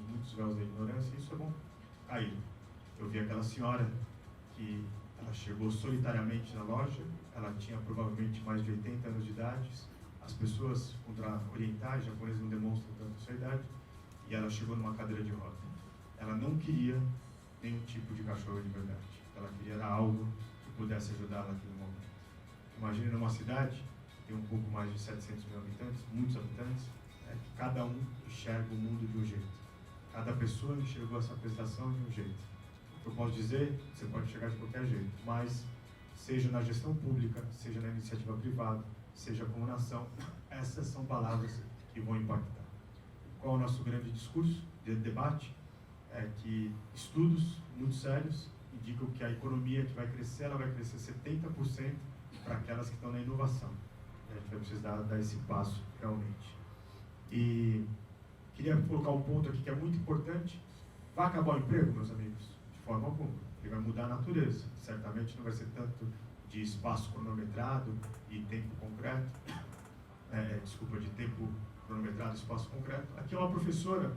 muitos véus da ignorância, e isso é bom, caíram. Eu vi aquela senhora que ela chegou solitariamente na loja, ela tinha provavelmente mais de 80 anos de idade, as pessoas orientais, japoneses não demonstram tanto a sua idade, e ela chegou numa cadeira de roda. Ela não queria nenhum tipo de cachorro de verdade, ela queria algo que pudesse ajudá-la naquele momento. Imagine numa cidade que tem um pouco mais de 700 mil habitantes, muitos habitantes, que cada um enxerga o mundo de um jeito. Cada pessoa enxergou essa apresentação de um jeito. Eu posso dizer, você pode chegar de qualquer jeito, mas seja na gestão pública, seja na iniciativa privada, seja como nação, essas são palavras que vão impactar. Qual é o nosso grande discurso de debate? É que estudos muito sérios indicam que a economia que vai crescer, ela vai crescer 70% para aquelas que estão na inovação. A gente vai precisar dar esse passo realmente. E queria colocar um ponto aqui que é muito importante. Vai acabar o emprego, meus amigos? De forma alguma. Ele vai mudar a natureza. Certamente não vai ser tanto de espaço cronometrado e tempo concreto. De tempo cronometrado e espaço concreto. Aqui é uma professora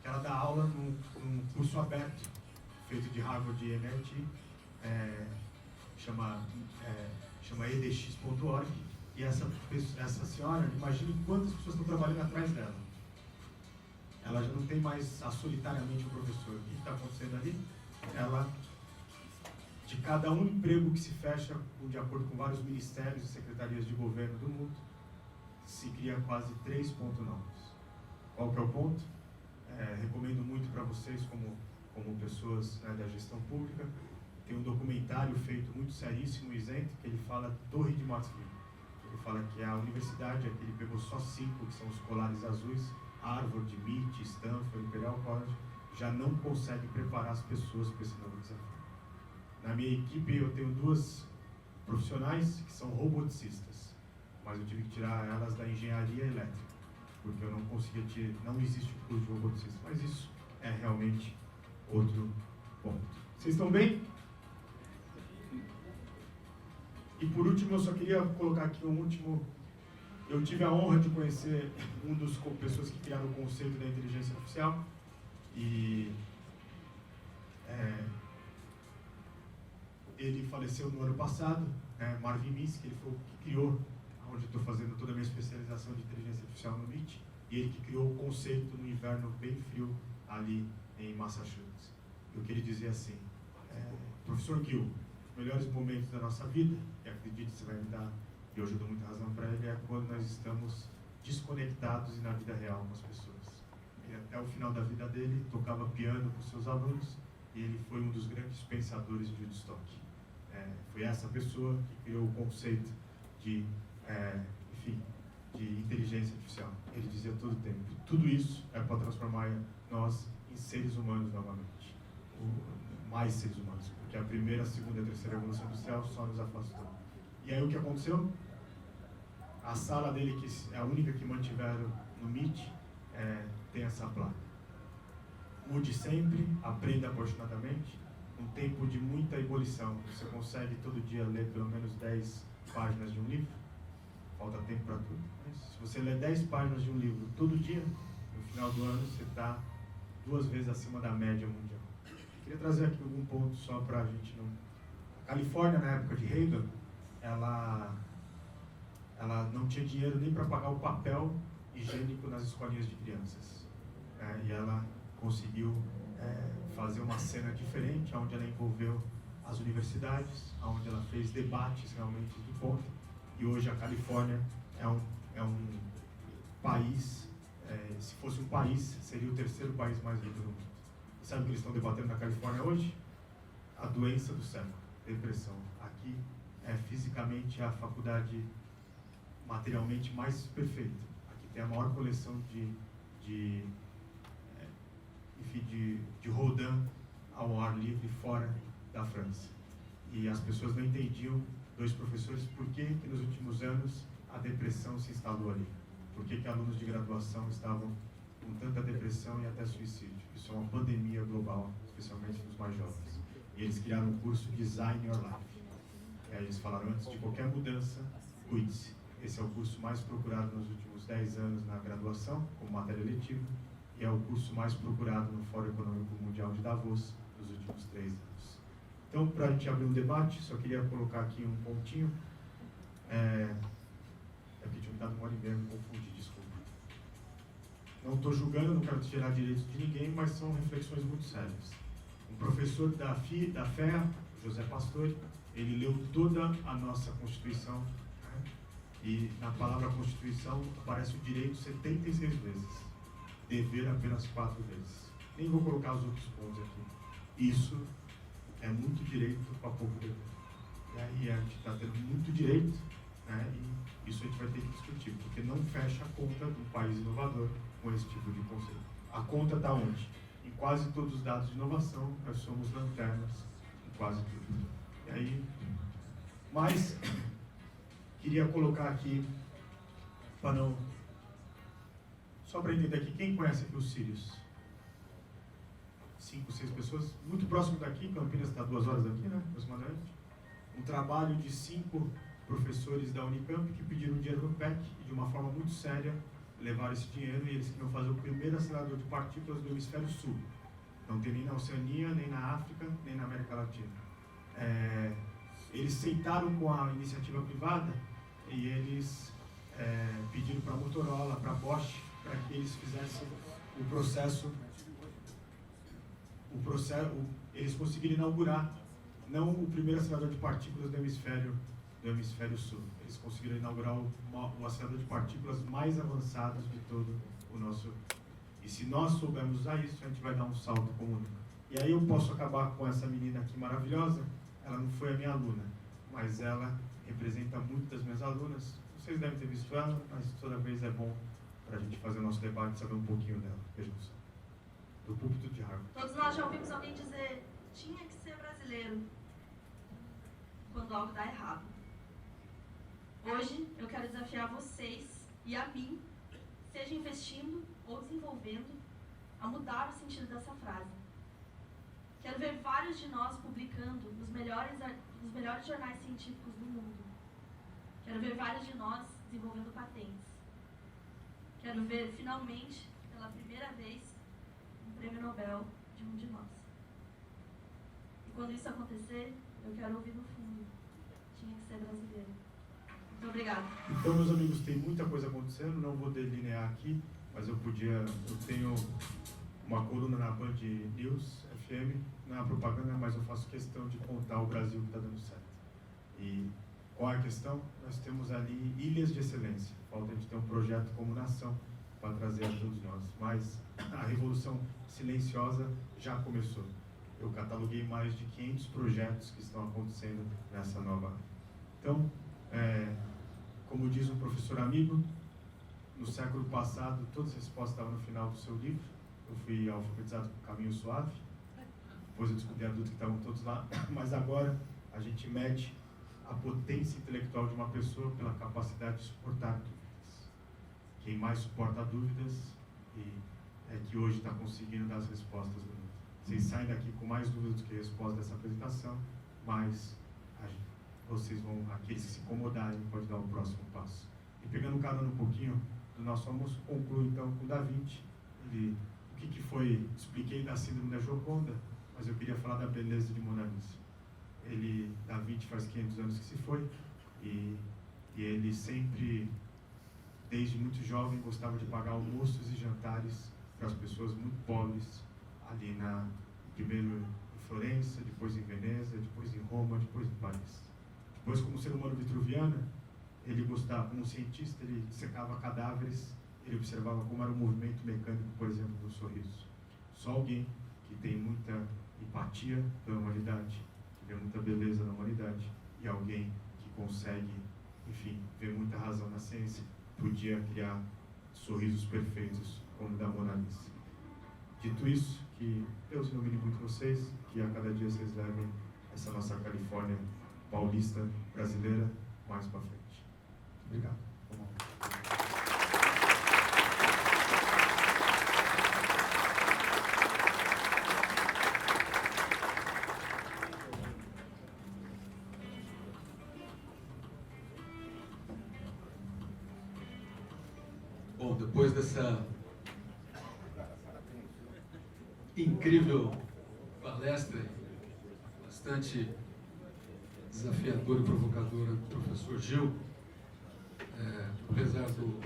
que ela dá aula num curso aberto, feito de Harvard e MIT, chama edx.org. E essa senhora, imagine quantas pessoas estão trabalhando atrás dela. Ela já não tem mais solitariamente um professor. O que está acontecendo ali? De cada um emprego que se fecha, de acordo com vários ministérios e secretarias de governo do mundo, se cria quase 3 pontos novos. Qual que é o ponto? recomendo muito para vocês, como pessoas, né, da gestão pública. Tem um documentário feito muito seríssimo, isento, que ele fala Torre de Marksville. Ele fala que a universidade, que ele pegou só 5, que são os colares azuis, Harvard, MIT, Stanford, Imperial College, já não consegue preparar as pessoas para esse novo desafio. Na minha equipe eu tenho 2 profissionais que são roboticistas, mas eu tive que tirar elas da engenharia elétrica, porque eu não conseguia tirar, não existe o curso de roboticista, mas isso é realmente outro ponto. Vocês estão bem? E por último, eu só queria colocar aqui um último. Eu tive a honra de conhecer um dos pessoas que criaram o conceito da inteligência artificial e ele faleceu no ano passado, Marvin Minsky, ele foi o que criou, onde eu estou fazendo toda a minha especialização de inteligência artificial no MIT, e ele que criou o conceito no inverno bem frio ali em Massachusetts. Eu queria dizer assim, professor Gill, os melhores momentos da nossa vida, e acredito que você vai me dar, e eu dou muita razão para ele, é quando nós estamos desconectados e na vida real com as pessoas. E até o final da vida dele, tocava piano com seus alunos, e ele foi um dos grandes pensadores de Woodstock. Foi essa pessoa que criou o conceito de inteligência artificial. Ele dizia todo o tempo, tudo isso é para transformar nós em seres humanos novamente, mais seres humanos, porque a primeira, a segunda e a terceira revolução industrial só nos afastou. E aí o que aconteceu? A sala dele, que é a única que mantiveram no MIT, tem essa placa. Mude sempre, aprenda apaixonadamente. Um tempo de muita ebulição. Você consegue todo dia ler pelo menos 10 páginas de um livro? Falta tempo para tudo. Mas se você ler 10 páginas de um livro todo dia, no final do ano você está 2 vezes acima da média mundial. Queria trazer aqui algum ponto só para a gente não... A Califórnia, na época de Reagan, ela não tinha dinheiro nem para pagar o papel higiênico nas escolinhas de crianças. E ela conseguiu fazer uma cena diferente, onde ela envolveu as universidades, onde ela fez debates realmente de ponta. E hoje a Califórnia é um país, se fosse um país, seria o 3º país mais rico do mundo. E sabe o que eles estão debatendo na Califórnia hoje? A doença do século, depressão. Aqui é fisicamente a faculdade materialmente mais perfeita. Aqui tem a maior coleção de Rodin ao ar livre fora da França. E as pessoas não entendiam, 2 professores, por que nos últimos anos a depressão se instalou ali. Por que alunos de graduação estavam com tanta depressão e até suicídio. Isso é uma pandemia global, especialmente nos mais jovens. E eles criaram um curso Design Your Life. E aí eles falaram, antes de qualquer mudança, cuide-se. Esse é o curso mais procurado nos últimos 10 anos na graduação, como matéria letiva, e é o curso mais procurado no Fórum Econômico Mundial de Davos nos últimos 3 anos. Então, para a gente abrir um debate, só queria colocar aqui um pontinho. Porque tinha me dado uma hora e meia, me confundi, desculpa. Não estou julgando, não quero tirar direitos de ninguém, mas são reflexões muito sérias. Um professor da FEA, José Pastore, ele leu toda a nossa Constituição, né? E na palavra Constituição aparece o direito 76 vezes, dever apenas 4 vezes. Nem vou colocar os outros pontos aqui. Isso é muito direito para pouco dever. E aí a gente está tendo muito direito, né? E isso a gente vai ter que discutir, porque não fecha a conta do país inovador com esse tipo de conceito. A conta está onde? Em quase todos os dados de inovação, nós somos lanternas em quase tudo. E aí, mas queria colocar aqui, para não... Só para entender aqui, quem conhece aqui os Sirius? 5, 6 pessoas, muito próximo daqui, Campinas está 2 horas daqui, né, aproximadamente. Um trabalho de 5 professores da Unicamp que pediram dinheiro no PEC e de uma forma muito séria levaram esse dinheiro, e eles queriam fazer o primeiro acelerador de partículas do hemisfério sul. Não tem nem na Oceania, nem na África, nem na América Latina. Eles aceitaram com a iniciativa privada e eles pediram para a Motorola, para a Bosch, para que eles fizessem o processo, eles conseguiram inaugurar, não o primeiro acelerador de partículas do hemisfério sul, eles conseguiram inaugurar o acelerador de partículas mais avançado de todo o nosso E se nós soubermos usar isso, a gente vai dar um salto como nunca. E aí eu posso acabar com essa menina aqui maravilhosa. Ela não foi a minha aluna, mas ela representa muito das minhas alunas. Vocês devem ter visto ela, mas toda vez é bom para a gente fazer o nosso debate e saber um pouquinho dela. Vejam só. Do púlpito de Harvard. Todos nós já ouvimos alguém dizer: tinha que ser brasileiro quando algo dá errado. Hoje eu quero desafiar vocês e a mim, seja investindo ou desenvolvendo, a mudar o sentido dessa frase. Quero ver vários de nós publicando nos melhores jornais científicos do mundo. Quero ver vários de nós desenvolvendo patentes. Quero ver, finalmente, pela primeira vez, um prêmio Nobel de um de nós. E quando isso acontecer, eu quero ouvir no fundo: tinha que ser brasileiro. Muito obrigada. Então, meus amigos, tem muita coisa acontecendo, não vou delinear aqui, mas eu tenho uma coluna na Band News FM, na propaganda, mas eu faço questão de contar o Brasil que está dando certo. E qual é a questão? Nós temos ali ilhas de excelência. Falta a gente ter um projeto como nação para trazer a todos nós. Mas a revolução silenciosa já começou. Eu cataloguei mais de 500 projetos que estão acontecendo nessa nova área. Então, como diz um professor amigo, no século passado, todas as respostas estavam no final do seu livro. Eu fui alfabetizado com Caminho Suave. Depois eu descobri adulto que estavam todos lá. Mas agora a gente mede a potência intelectual de uma pessoa pela capacidade de suportar dúvidas. Quem mais suporta dúvidas é que hoje está conseguindo dar as respostas do mundo. Vocês saem daqui com mais dúvidas do que resposta dessa apresentação, mas vocês vão, aqueles que se incomodarem, podem dar o próximo passo. E pegando carona um pouquinho do nosso almoço, concluo então com Da Vinci. O que foi, expliquei da síndrome da Gioconda, mas eu queria falar da beleza de Mona Lisa. Da Vinci faz 500 anos que se foi, e ele sempre, desde muito jovem, gostava de pagar almoços e jantares para as pessoas muito pobres, ali primeiro em Florença, depois em Veneza, depois em Roma, depois em Paris. Depois, como ser humano vitruviano, ele gostava, como cientista, ele secava cadáveres, ele observava como era o movimento mecânico, por exemplo, do sorriso. Só alguém que tem muita empatia pela humanidade, que vê muita beleza na humanidade, e alguém que consegue, enfim, ver muita razão na ciência, podia criar sorrisos perfeitos como o da Mona Lisa. Dito isso, que Deus ilumine muito vocês, que a cada dia vocês levem essa nossa Califórnia paulista, brasileira, mais para frente. Obrigado. Bom, depois dessa incrível palestra, bastante desafiadora e provocadora do professor Gil, apesar do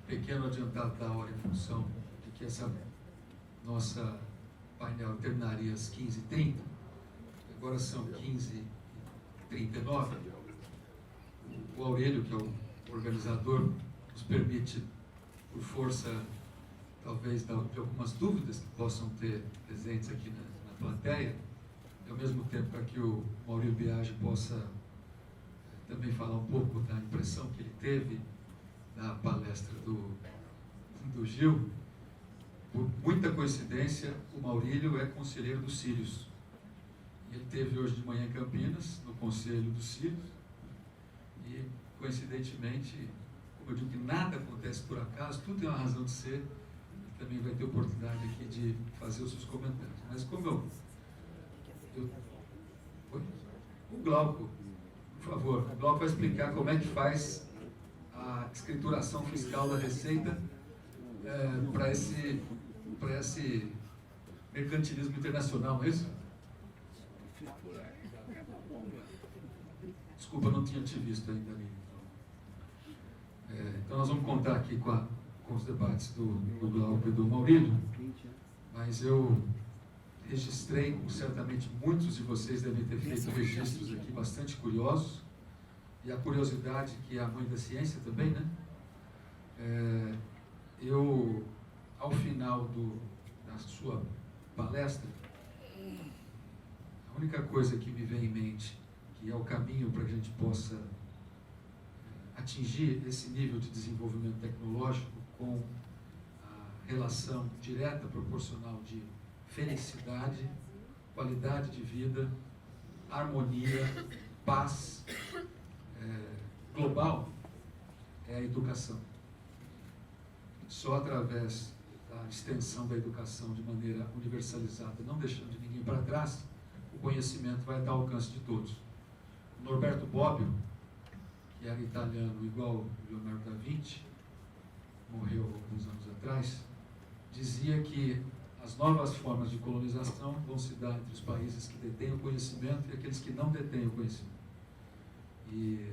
pequeno adiantado da hora em função de que essa nossa painel terminaria às 15h30, agora são 15h39, o Aurélio, que é o organizador, nos permite, por força, talvez, de algumas dúvidas que possam ter presentes aqui na plateia, e ao mesmo tempo para que o Maurílio Biagi possa também falar um pouco da impressão que ele teve na palestra do Gil. Por muita coincidência, o Maurílio é conselheiro dos Sírios. Ele esteve hoje de manhã em Campinas, no Conselho dos Sírios, e, coincidentemente, como eu digo que nada acontece por acaso, tudo tem uma razão de ser, ele também vai ter oportunidade aqui de fazer os seus comentários. Mas como o Glauco, por favor, o Glauco vai explicar como é que faz a escrituração fiscal da Receita para esse mercantilismo internacional, não é isso? Desculpa, não tinha te visto ainda ali. Então nós vamos contar aqui com os debates do Glauco e do Maurílio, mas eu registrei, certamente muitos de vocês devem ter feito registros aqui bastante curiosos, e a curiosidade que é a mãe da ciência também, né? Eu da sua palestra, a única coisa que me vem em mente, que é o caminho para que a gente possa atingir esse nível de desenvolvimento tecnológico com a relação direta, proporcional de felicidade, qualidade de vida, harmonia, paz global, é a educação. Só através da extensão da educação de maneira universalizada, não deixando ninguém para trás, o conhecimento vai estar ao alcance de todos. O Norberto Bobbio, que era italiano igual o Leonardo da Vinci, morreu alguns anos atrás, dizia que as novas formas de colonização vão se dar entre os países que detêm o conhecimento e aqueles que não detêm o conhecimento. E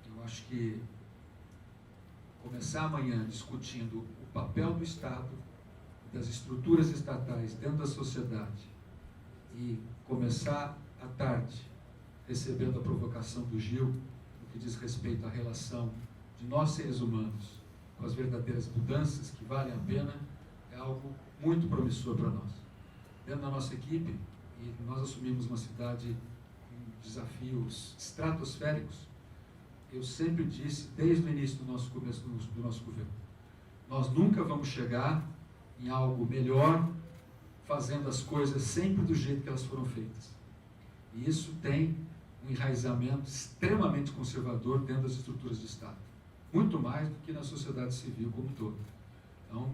eu acho que começar amanhã discutindo o papel do Estado, das estruturas estatais dentro da sociedade, e começar à tarde recebendo a provocação do Gil, no que diz respeito à relação de nós seres humanos com as verdadeiras mudanças que valem a pena, é algo muito promissor para nós. Dentro da nossa equipe, e nós assumimos uma cidade com desafios estratosféricos, eu sempre disse, desde o início do nosso governo, nós nunca vamos chegar em algo melhor fazendo as coisas sempre do jeito que elas foram feitas. E isso tem um enraizamento extremamente conservador dentro das estruturas de Estado, muito mais do que na sociedade civil como um todo. Então,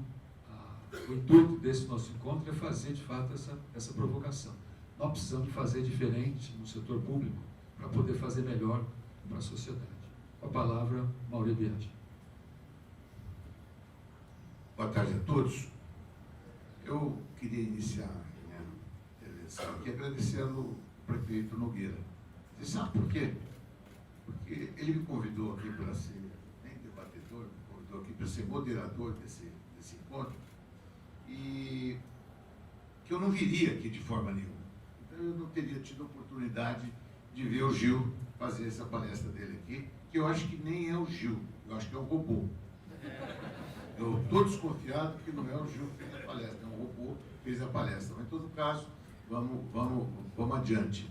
o intuito desse nosso encontro é fazer, de fato, essa provocação. Nós precisamos fazer diferente no setor público para poder fazer melhor para a sociedade. Com a palavra, Mauri Biagi. Boa tarde a todos. Eu queria iniciar a minha intervenção aqui agradecendo o prefeito Nogueira. Você sabe por quê? Porque ele me convidou aqui para ser, nem debatedor, me convidou aqui para ser moderador desse encontro, e que eu não viria aqui de forma nenhuma. Então eu não teria tido a oportunidade de ver o Gil fazer essa palestra dele aqui, que eu acho que nem é o Gil, eu acho que é um robô. Eu estou desconfiado que não é o Gil que fez a palestra, é um robô que fez a palestra. Mas, em todo caso, vamos adiante.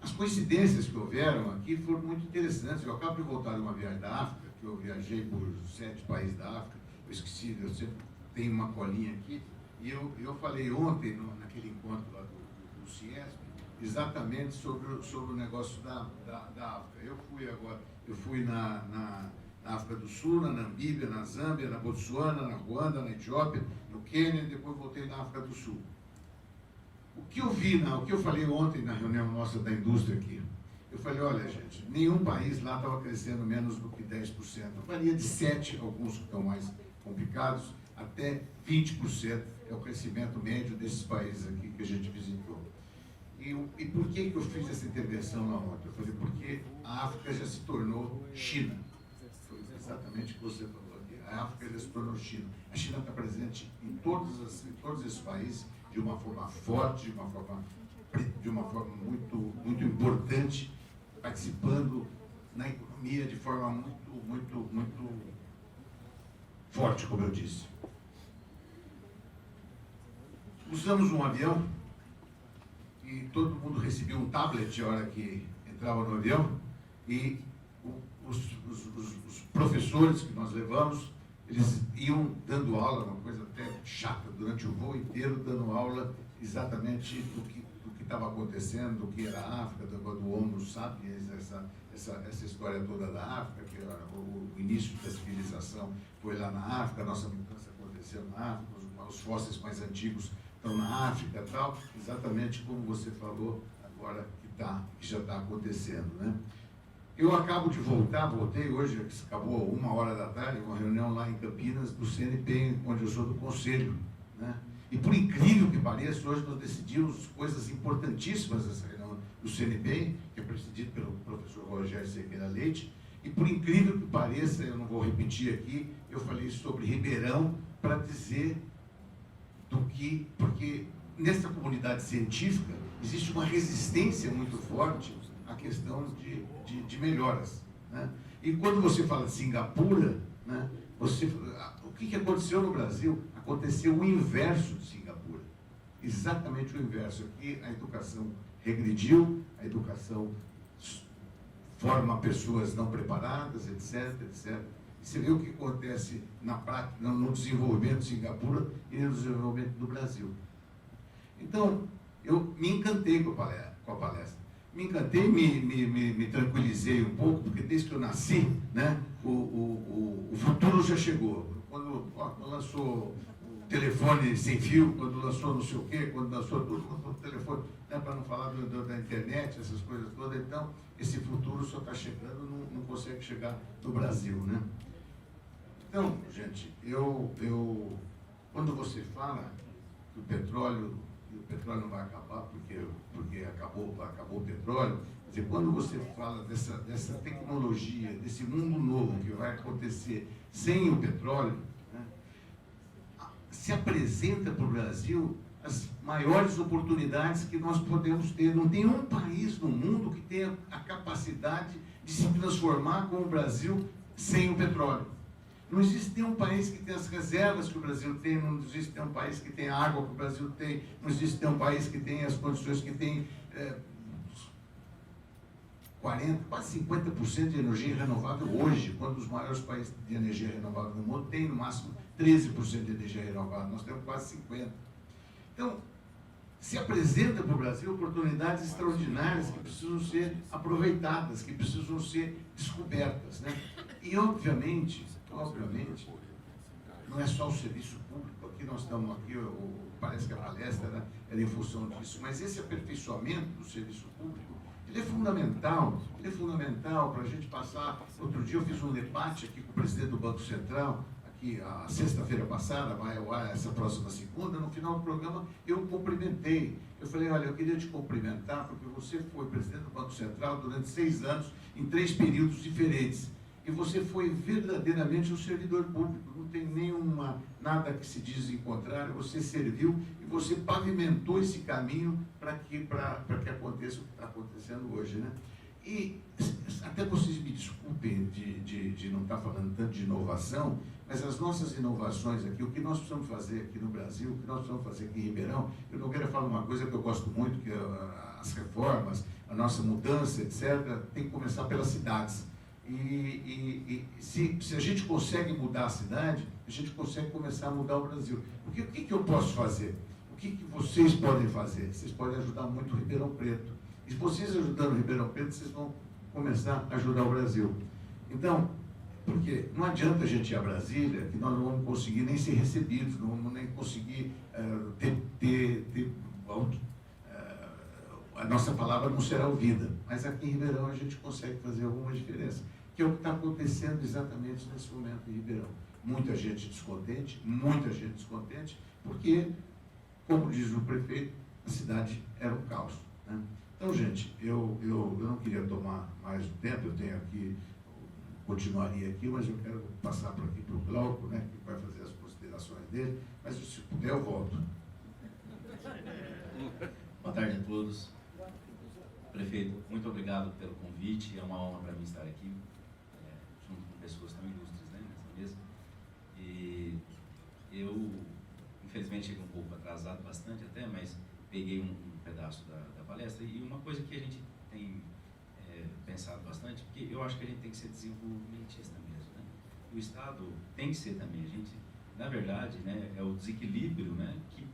As coincidências que houveram aqui foram muito interessantes. Eu acabo de voltar de uma viagem da África, que eu viajei por 7 países da África. Eu esqueci, eu sempre tenho uma colinha aqui. E eu falei ontem, naquele encontro lá do CIESP, exatamente sobre o negócio da África. Eu fui na África do Sul, na Namíbia, na Zâmbia, na Botsuana, na Ruanda, na Etiópia, no Quênia, e depois voltei na África do Sul. O que eu falei ontem na reunião nossa da indústria aqui, eu falei, olha gente, nenhum país lá estava crescendo menos do que 10%. Varia de 7%, alguns que estão mais complicados, até 20% é o crescimento médio desses países aqui que a gente visitou. E por que eu fiz essa intervenção lá ontem? Eu falei, porque a África já se tornou China. Foi exatamente o que você falou aqui. A África já se tornou China. A China está presente em todos esses países de uma forma forte, de uma forma muito, muito importante, participando na economia de forma muito forte, como eu disse. Usamos um avião e todo mundo recebia um tablet a hora que entrava no avião, e os professores que nós levamos, eles iam dando aula, uma coisa até chata, durante o voo inteiro, dando aula exatamente do que estava acontecendo, do que era a África, do Homo sapiens, essa história toda da África, que o início da civilização foi lá na África, a nossa mudança aconteceu na África, os fósseis mais antigos estão na África e tal, exatamente como você falou agora que já está acontecendo, né? Eu acabo de voltei hoje, acabou 13h, uma reunião lá em Campinas, do CNP, onde eu sou do conselho, né? E por incrível que pareça, hoje nós decidimos coisas importantíssimas nessa reunião do CNP, que é presidido pelo professor Rogério Sequeira Leite, e por incrível que pareça, eu não vou repetir aqui, eu falei sobre Ribeirão para dizer porque nessa comunidade científica existe uma resistência muito forte à questão de melhoras, né? E quando você fala de Singapura, né, o que aconteceu no Brasil? Aconteceu o inverso de Singapura. Exatamente o inverso. Aqui a educação regrediu, a educação forma pessoas não preparadas, etc, etc. E você vê o que acontece na prática, no desenvolvimento de Singapura e no desenvolvimento do Brasil. Então, eu me encantei com a palestra. Me encantei, me tranquilizei um pouco, porque desde que eu nasci, né, o futuro já chegou. Quando lançou o telefone sem fio, quando lançou não sei o quê, quando lançou tudo, lançou o telefone, né, para não falar da internet, essas coisas todas, então, esse futuro só está chegando, não consegue chegar no Brasil, né? Então, gente, quando você fala que o petróleo não vai acabar porque acabou o petróleo, quer dizer, quando você fala dessa tecnologia, desse mundo novo que vai acontecer sem o petróleo, né, se apresenta para o Brasil as maiores oportunidades que nós podemos ter. Não tem um país no mundo que tenha a capacidade de se transformar como o Brasil sem o petróleo. Não existe nenhum país que tenha as reservas que o Brasil tem, não existe nenhum país que tenha a água que o Brasil tem, não existe nenhum país que tenha as condições que tem 40%, quase 50% de energia renovável hoje, quando os maiores países de energia renovável no mundo têm no máximo 13% de energia renovável, nós temos quase 50%. Então, se apresenta para o Brasil oportunidades extraordinárias que precisam ser aproveitadas, que precisam ser descobertas, né? E, obviamente, não é só o serviço público, aqui nós estamos, parece que a palestra era em função disso, mas esse aperfeiçoamento do serviço público, ele é fundamental para a gente passar. Outro dia eu fiz um debate aqui com o presidente do Banco Central, aqui a sexta-feira passada, vai ao ar essa próxima segunda, no final do programa eu o cumprimentei. Eu falei, olha, eu queria te cumprimentar porque você foi presidente do Banco Central durante 6 anos, em 3 períodos diferentes. E você foi verdadeiramente um servidor público, não tem nada que se diz em contrário, você serviu e você pavimentou esse caminho para que aconteça o que está acontecendo hoje, né? E até vocês me desculpem de não estar falando tanto de inovação, mas as nossas inovações aqui, o que nós precisamos fazer aqui no Brasil, o que nós precisamos fazer aqui em Ribeirão, eu não quero falar uma coisa que eu gosto muito, que as reformas, a nossa mudança, etc., tem que começar pelas cidades. Se a gente consegue mudar a cidade, a gente consegue começar a mudar o Brasil. O que eu posso fazer? O que vocês podem fazer? Vocês podem ajudar muito o Ribeirão Preto. E se vocês ajudando o Ribeirão Preto, vocês vão começar a ajudar o Brasil. Então, porque não adianta a gente ir a Brasília, que nós não vamos conseguir nem ser recebidos, não vamos nem conseguir a nossa palavra não será ouvida. Mas aqui em Ribeirão a gente consegue fazer alguma diferença, que é o que está acontecendo exatamente nesse momento em Ribeirão. Muita gente descontente, porque, como diz o prefeito, a cidade era um caos, né? Então, gente, eu não queria tomar mais o tempo, continuaria aqui, mas eu quero passar por aqui para o Glauco, né, que vai fazer as considerações dele, mas se puder eu volto. Boa tarde a todos. Prefeito, muito obrigado pelo convite, é uma honra para mim estar aqui, junto com pessoas tão ilustres, né, nessa mesa. E eu, infelizmente, cheguei um pouco atrasado, bastante até, mas peguei um pedaço da palestra. E uma coisa que a gente tem pensado bastante, porque eu acho que a gente tem que ser desenvolvimentista mesmo, né? O Estado tem que ser também. A gente, na verdade, né, é o desequilíbrio, né, que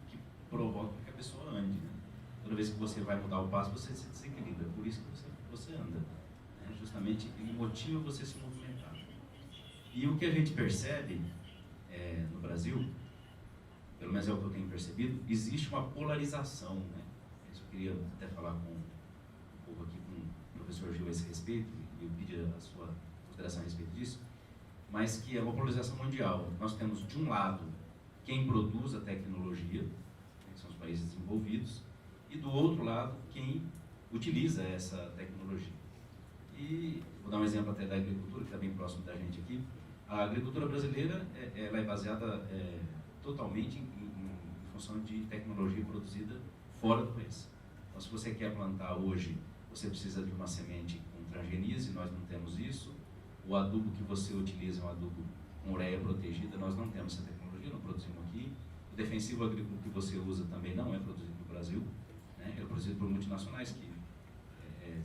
provoca que a pessoa ande, né? Toda vez que você vai mudar o passo, você se desequilibra. É por isso que você anda, né? Justamente, ele motiva você a se movimentar. E o que a gente percebe no Brasil, pelo menos é o que eu tenho percebido, existe uma polarização, né? Isso eu queria até falar um pouco aqui com o professor Gil a esse respeito, e eu pedi a sua consideração a respeito disso, mas que é uma polarização mundial. Nós temos, de um lado, quem produz a tecnologia, que são os países desenvolvidos, e do outro lado, quem utiliza essa tecnologia. E vou dar um exemplo até da agricultura, que está bem próximo da gente aqui. A agricultura brasileira ela é baseada totalmente em função de tecnologia produzida fora do país. Então, se você quer plantar hoje, você precisa de uma semente com transgeniase, nós não temos isso. O adubo que você utiliza é um adubo com ureia protegida, nós não temos essa tecnologia, não produzimos aqui. O defensivo agrícola que você usa também não é produzido no Brasil, né? É produzido por multinacionais que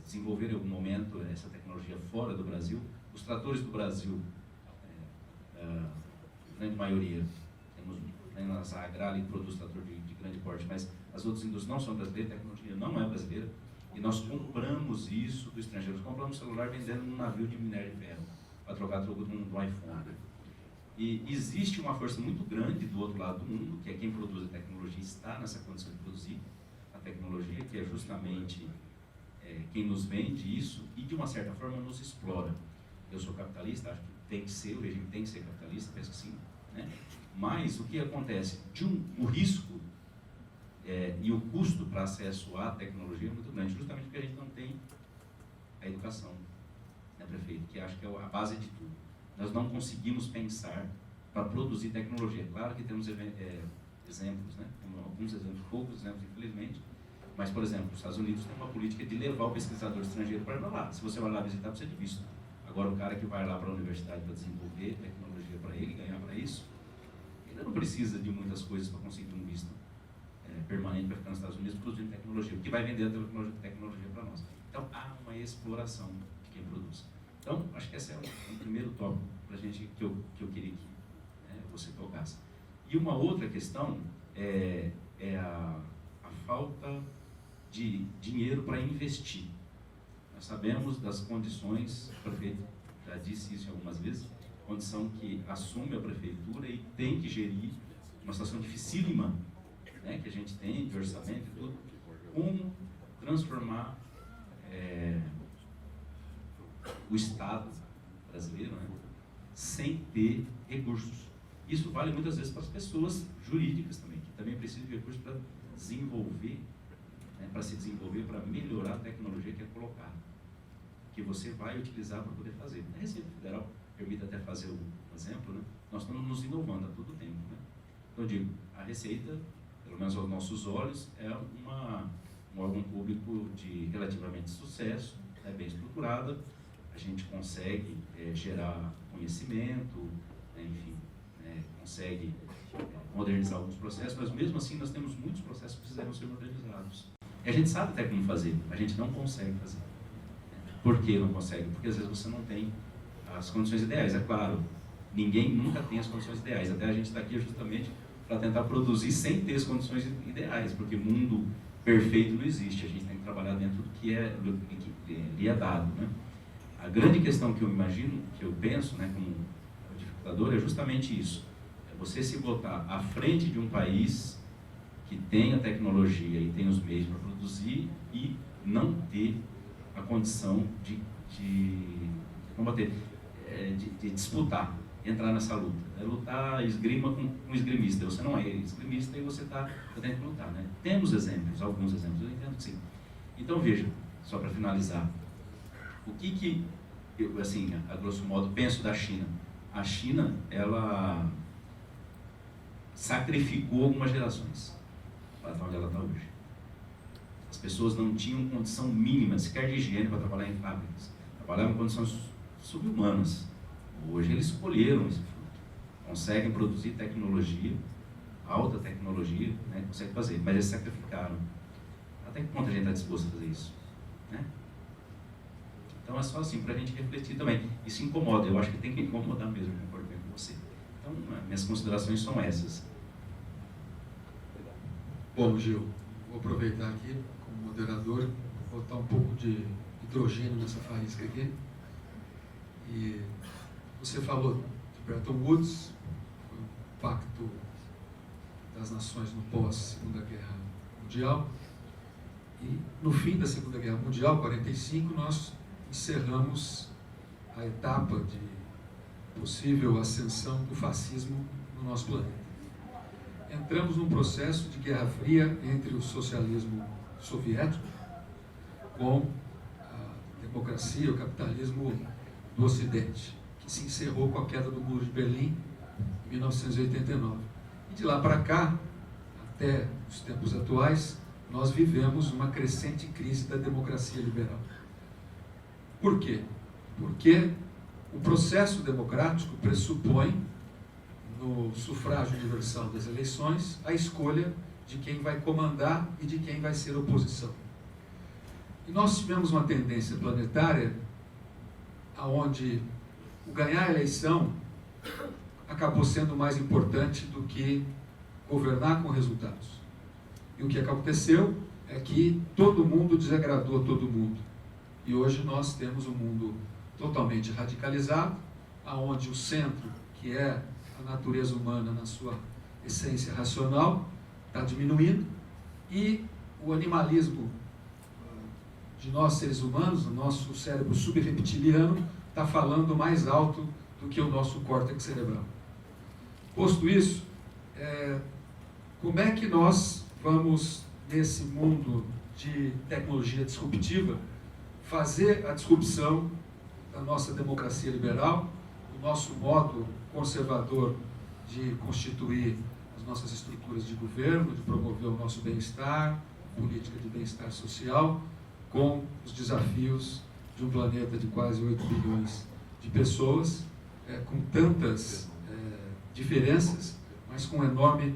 desenvolveram em algum momento essa tecnologia fora do Brasil. Os tratores do Brasil, a grande maioria, temos na Sagrada que produz trator de grande porte, mas as outras indústrias não são brasileiras, a tecnologia não é brasileira, e nós compramos isso do estrangeiro. Nós compramos celular vendendo num navio de minério de ferro, para trocar troco do iPhone. E existe uma força muito grande do outro lado do mundo, que é quem produz a tecnologia, está nessa condição de produzir a tecnologia, que é justamente quem nos vende isso e, de uma certa forma, nos explora. Eu sou capitalista, acho que tem que ser, o regime tem que ser capitalista, penso que sim, né? Mas o que acontece? O risco e o custo para acesso à tecnologia é muito grande, justamente porque a gente não tem a educação, né, prefeito? Que acho que é a base de tudo. Nós não conseguimos pensar para produzir tecnologia. Claro que temos exemplos, né? Temos alguns exemplos, poucos exemplos, infelizmente. Mas, por exemplo, os Estados Unidos têm uma política de levar o pesquisador estrangeiro para lá. Se você vai lá visitar, precisa de visto. Agora, o cara que vai lá para a universidade para desenvolver tecnologia para ele, ganhar para isso, ele não precisa de muitas coisas para conseguir um visto permanente para ficar nos Estados Unidos produzindo tecnologia, porque vai vender a tecnologia para nós. Então, há uma exploração de quem produz. Então, acho que esse é o primeiro tópico para a gente, que eu queria que você tocasse. E uma outra questão é a falta de dinheiro para investir. Nós sabemos das condições, o prefeito já disse isso algumas vezes, condição que assume a prefeitura e tem que gerir uma situação dificílima, né, que a gente tem de orçamento e tudo, como transformar o Estado brasileiro, né, sem ter recursos. Isso vale muitas vezes para as pessoas jurídicas também, que também precisam de recursos para desenvolver, né, para se desenvolver, para melhorar a tecnologia que é colocada, que você vai utilizar para poder fazer. A Receita Federal permite até fazer um exemplo, né? Nós estamos nos inovando a todo tempo, né? Então eu digo, a Receita, pelo menos aos nossos olhos, é um órgão público de relativamente sucesso, bem estruturada, a gente consegue gerar conhecimento, né, enfim, consegue modernizar alguns processos, mas mesmo assim nós temos muitos processos que precisam ser modernizados. E a gente sabe até como fazer, a gente não consegue fazer. Por que não consegue? Porque às vezes você não tem as condições ideais. É claro, ninguém nunca tem as condições ideais, até a gente está aqui justamente para tentar produzir sem ter as condições ideais, porque mundo perfeito não existe, a gente tem que trabalhar dentro do que lhe é dado, né? A grande questão que eu imagino, que eu penso, né, como dificultador, é justamente isso. É você se botar à frente de um país que tem a tecnologia e tem os meios para produzir e não ter a condição de combater, de disputar, entrar nessa luta. É lutar esgrima com um esgrimista. Você não é esgrimista e você tem que lutar, né? Temos exemplos, alguns exemplos, eu entendo que sim. Então veja, só para finalizar, o que eu, assim, a grosso modo, penso da China? A China, ela sacrificou algumas gerações para estar onde ela está hoje. As pessoas não tinham condição mínima, sequer de higiene para trabalhar em fábricas. Trabalhavam em condições subhumanas. Hoje eles escolheram esse fruto. Conseguem produzir tecnologia, alta tecnologia, né, conseguem fazer, mas eles sacrificaram. Até que ponto a gente está disposto a fazer isso? Né? Então é só assim, para a gente refletir também. Isso incomoda, eu acho que tem que incomodar mesmo, concordo bem com você. Então, minhas considerações são essas. Bom, Gil, vou aproveitar aqui, como moderador, botar um pouco de hidrogênio nessa faísca aqui. E você falou de Bretton Woods, o Pacto das Nações no pós-Segunda Guerra Mundial. E no fim da Segunda Guerra Mundial, 1945, nós encerramos a etapa de possível ascensão do fascismo no nosso planeta. Entramos num processo de Guerra Fria entre o socialismo soviético com a democracia, o capitalismo do Ocidente, que se encerrou com a queda do Muro de Berlim em 1989. E de lá para cá, até os tempos atuais, nós vivemos uma crescente crise da democracia liberal. Por quê? Porque O processo democrático pressupõe, no sufrágio universal das eleições, a escolha de quem vai comandar e de quem vai ser oposição. E nós tivemos uma tendência planetária onde o ganhar a eleição acabou sendo mais importante do que governar com resultados. E o que aconteceu é que todo mundo desagradou todo mundo. E hoje nós temos um mundo totalmente radicalizado, onde o centro, que é a natureza humana na sua essência racional, está diminuindo, e o animalismo de nós seres humanos, o nosso cérebro subreptiliano, está falando mais alto do que o nosso córtex cerebral. Posto isso, como é que nós vamos, nesse mundo de tecnologia disruptiva, fazer a disrupção da nossa democracia liberal, do nosso modo conservador de constituir as nossas estruturas de governo, de promover o nosso bem-estar, política de bem-estar social, com os desafios de um planeta de quase 8 bilhões de pessoas, com tantas diferenças, mas com enorme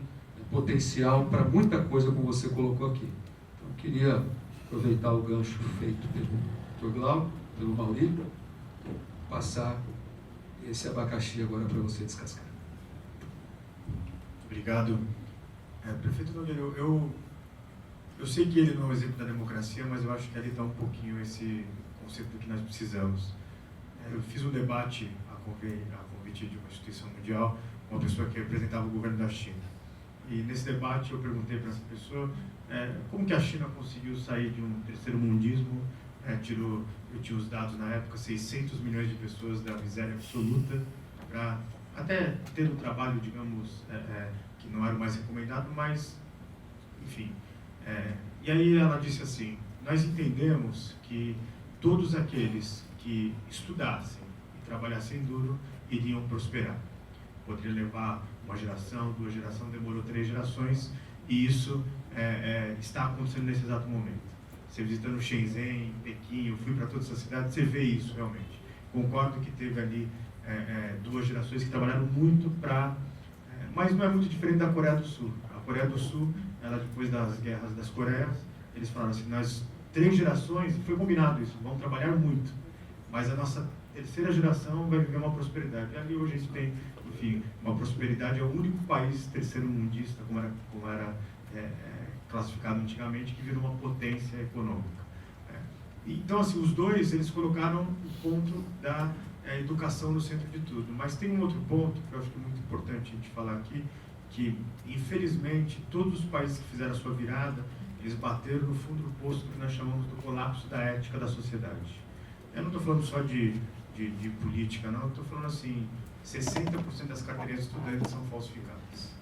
potencial para muita coisa, como você colocou aqui. Então, eu queria aproveitar o gancho feito pelo Dr. Glauber, pelo Maurício, passar esse abacaxi agora para você descascar. Obrigado. Prefeito Nogueira, eu sei que ele não é um exemplo da democracia, mas eu acho que ali está um pouquinho esse conceito do que nós precisamos. Eu fiz um debate a convite de uma instituição mundial, uma pessoa que representava o governo da China. E nesse debate eu perguntei para essa pessoa como que a China conseguiu sair de um terceiro-mundismo, eu tinha os dados na época, 600 milhões de pessoas da miséria absoluta, para até ter um trabalho, digamos, que não era o mais recomendado, mas, enfim. E aí ela disse assim, nós entendemos que todos aqueles que estudassem e trabalhassem duro iriam prosperar. Poderia levar uma geração, 2 gerações, demorou 3 gerações, e isso está acontecendo nesse exato momento. Você visitando Shenzhen, Pequim, eu fui para todas essas cidades, você vê isso realmente. Concordo que teve ali 2 gerações que trabalharam muito para... mas não é muito diferente da Coreia do Sul. A Coreia do Sul, ela depois das guerras das Coreias, eles falaram assim, nós 3 gerações, foi combinado isso, vamos trabalhar muito, mas a nossa terceira geração vai viver uma prosperidade. E ali hoje a gente tem, enfim, uma prosperidade, é o único país terceiro-mundista, como era classificado antigamente, que virou uma potência econômica. Então, assim, os dois, eles colocaram o ponto da educação no centro de tudo. Mas tem um outro ponto que eu acho que é muito importante a gente falar aqui, que, infelizmente, todos os países que fizeram a sua virada, eles bateram no fundo do poço que nós chamamos do colapso da ética da sociedade. Eu não estou falando só de política, não. Eu estou falando assim, 60% das carteirinhas de estudantes são falsificadas.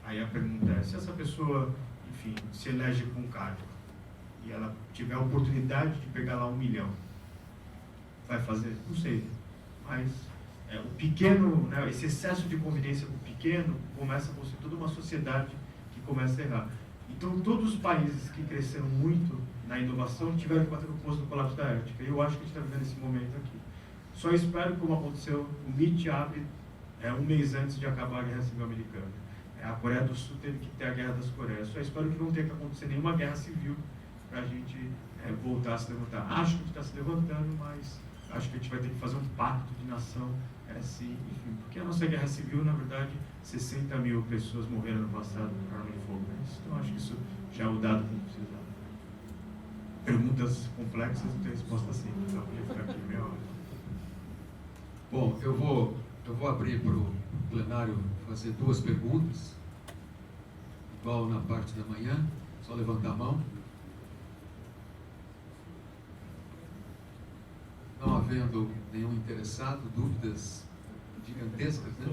Aí a pergunta é, se essa pessoa, enfim, se elege com um cargo e ela tiver a oportunidade de pegar lá 1 milhão, vai fazer? Não sei. Mas o pequeno, esse excesso de convivência com o pequeno começa a construir toda uma sociedade que começa a errar. Então, todos os países que cresceram muito na inovação tiveram que bater no poço do colapso da ética. E eu acho que a gente está vivendo esse momento aqui. Só espero, como aconteceu, o MIT abre 1 mês antes de acabar a Guerra Civil Americana. A Coreia do Sul teve que ter a Guerra das Coreias. Só espero que não tenha que acontecer nenhuma guerra civil para a gente voltar a se levantar. Acho que a gente está se levantando, mas acho que a gente vai ter que fazer um pacto de nação, enfim, porque a nossa guerra civil, na verdade, 60 mil pessoas morreram no passado por arma de fogo. Então, acho que isso já é o dado que a gente precisa. Perguntas complexas, não tem resposta simples. Eu podia ficar aqui meia hora. Bom, eu vou abrir para o plenário fazer 2 perguntas, igual na parte da manhã, só levantar a mão. Não havendo nenhum interessado, dúvidas gigantescas, né?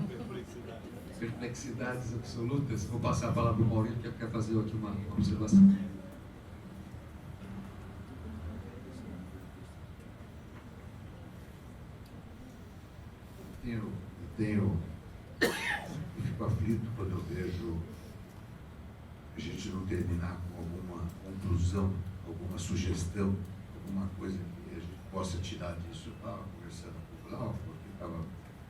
Perplexidades absolutas. Vou passar a palavra para o Maurício, que quer fazer aqui uma observação. Eu fico aflito quando eu vejo a gente não terminar com alguma conclusão, alguma sugestão, alguma coisa que a gente possa tirar disso. Eu estava conversando com o Nicolau, porque estava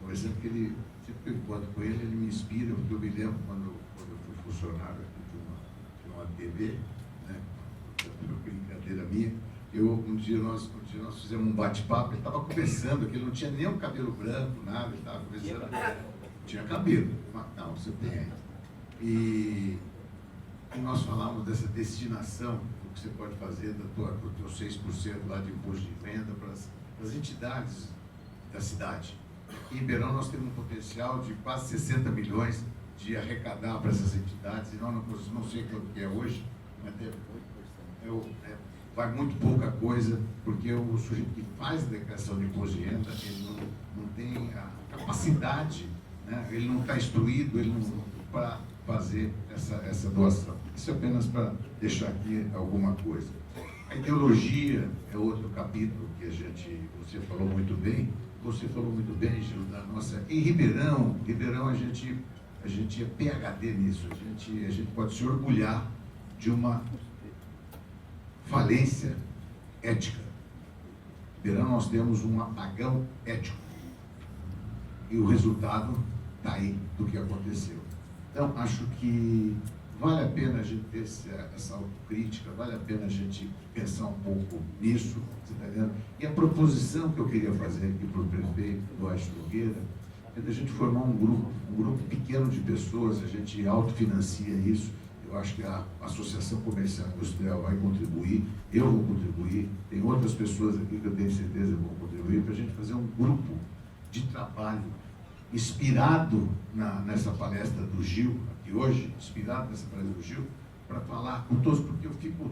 conversando que ele, sempre que eu encontro com ele, ele me inspira, porque eu me lembro quando eu fui funcionário aqui de uma TV, né, uma brincadeira minha, um dia nós fizemos um bate-papo, ele estava conversando, que ele não tinha nem o cabelo branco, nada, ele estava conversando, tinha cabelo, mas não, você tem. E nós falamos dessa destinação, do que você pode fazer do teu 6% lá de imposto de renda para as entidades da cidade. Aqui em Ribeirão nós temos um potencial de quase 60 milhões de arrecadar para essas entidades, e nós não sei quanto que é hoje, mas vai muito pouca coisa, porque o sujeito que faz a declaração de imposto de renda, ele não tem a capacidade, né? Ele não está instruído, para fazer essa doação. Isso é apenas para deixar aqui alguma coisa. A ideologia é outro capítulo que você falou muito bem, Gil, da nossa... Em Ribeirão a gente é PhD nisso, a gente pode se orgulhar de uma falência ética. Em Ribeirão nós temos um apagão ético. E o resultado está aí do que aconteceu. Então, acho que vale a pena a gente ter essa autocrítica, vale a pena a gente pensar um pouco nisso, você está vendo? E a proposição que eu queria fazer aqui para o prefeito Duarte Nogueira é da gente formar um grupo pequeno de pessoas, a gente autofinancia isso. Eu acho que a Associação Comercial e Industrial vai contribuir, eu vou contribuir, tem outras pessoas aqui que eu tenho certeza que vão contribuir, para a gente fazer um grupo de trabalho inspirado nessa palestra do Gil, aqui hoje, para falar com todos, porque eu fico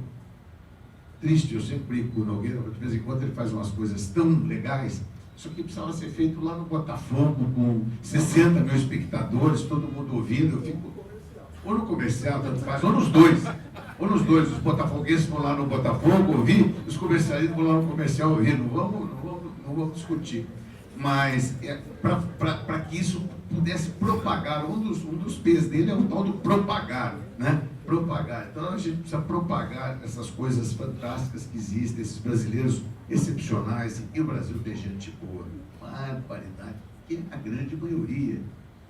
triste, eu sempre brinco com o Nogueira, de vez em quando ele faz umas coisas tão legais, isso aqui precisava ser feito lá no Botafogo, com 60 mil espectadores, todo mundo ouvindo, eu fico, ou no comercial, tanto faz, ou nos dois, os botafoguenses vão lá no Botafogo ouvir, os comercialistas vão lá no comercial ouvir, não vamos discutir. Mas para que isso pudesse propagar, um dos P's dele é o tal do propagar, né? Propagar. Então a gente precisa propagar essas coisas fantásticas que existem, esses brasileiros excepcionais, e o Brasil tem gente boa, barbaridade, que é a grande maioria,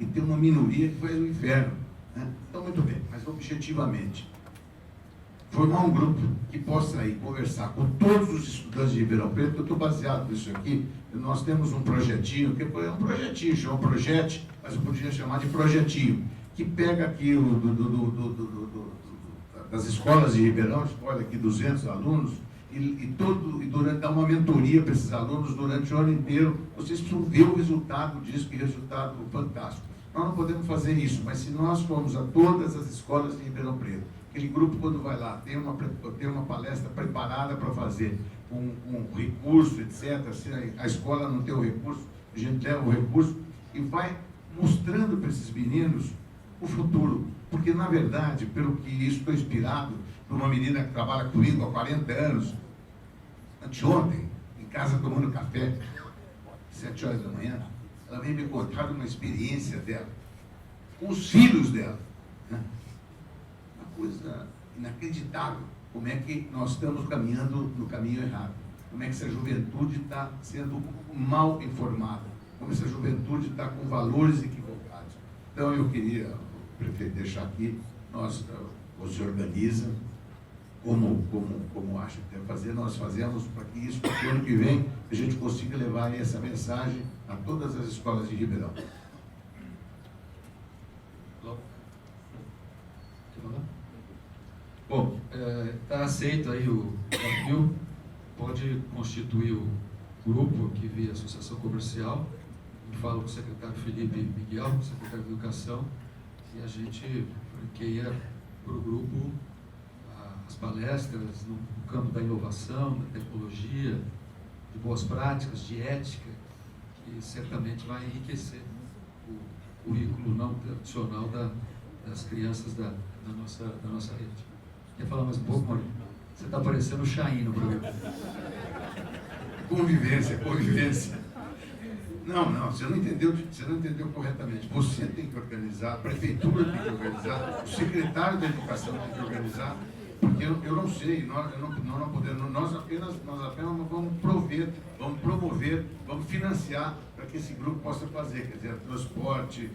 e tem uma minoria que faz o inferno, né? Então, muito bem, mas objetivamente, formar um grupo que possa ir conversar com todos os estudantes de Ribeirão Preto. Eu estou baseado nisso aqui. Nós temos um projetinho, que é um projetinho, chama Projete, mas eu podia chamar de projetinho, que pega aqui das escolas de Ribeirão, escolhe aqui 200 alunos, e dá uma mentoria para esses alunos durante o ano inteiro. Vocês precisam ver o resultado disso, que resultado fantástico. Nós não podemos fazer isso, mas se nós formos a todas as escolas de Ribeirão Preto, aquele grupo, quando vai lá, tem uma palestra preparada para fazer, um recurso, etc. Se a escola não tem o recurso, a gente leva o recurso e vai mostrando para esses meninos o futuro. Porque, na verdade, pelo que isso estou inspirado por uma menina que trabalha comigo há 40 anos, anteontem, em casa tomando café, 7 horas da manhã, ela veio me contar uma experiência dela, com os filhos dela, né? Coisa inacreditável, como é que nós estamos caminhando no caminho errado, como é que essa juventude está sendo mal informada, como essa juventude está com valores equivocados. Então eu queria, prefeito, deixar aqui, você organiza, como acha que deve fazer, nós fazemos para que isso, para o ano que vem, a gente consiga levar essa mensagem a todas as escolas de Ribeirão. Bom, está aceito aí o desafio, pode constituir o grupo aqui via Associação Comercial, eu falo com o secretário Felipe Miguel, secretário de Educação, e a gente franqueia para o grupo as palestras no campo da inovação, da tecnologia, de boas práticas, de ética, que certamente vai enriquecer o currículo não tradicional das crianças da nossa rede. Quer falar mais um pouco, Maurício? Você está parecendo o Chain no programa. Convivência. Não, você não entendeu corretamente. Você tem que organizar, a prefeitura tem que organizar, o secretário da Educação tem que organizar, Porque eu não sei, nós não podemos, nós apenas vamos promover, vamos financiar para que esse grupo possa fazer, quer dizer, transporte,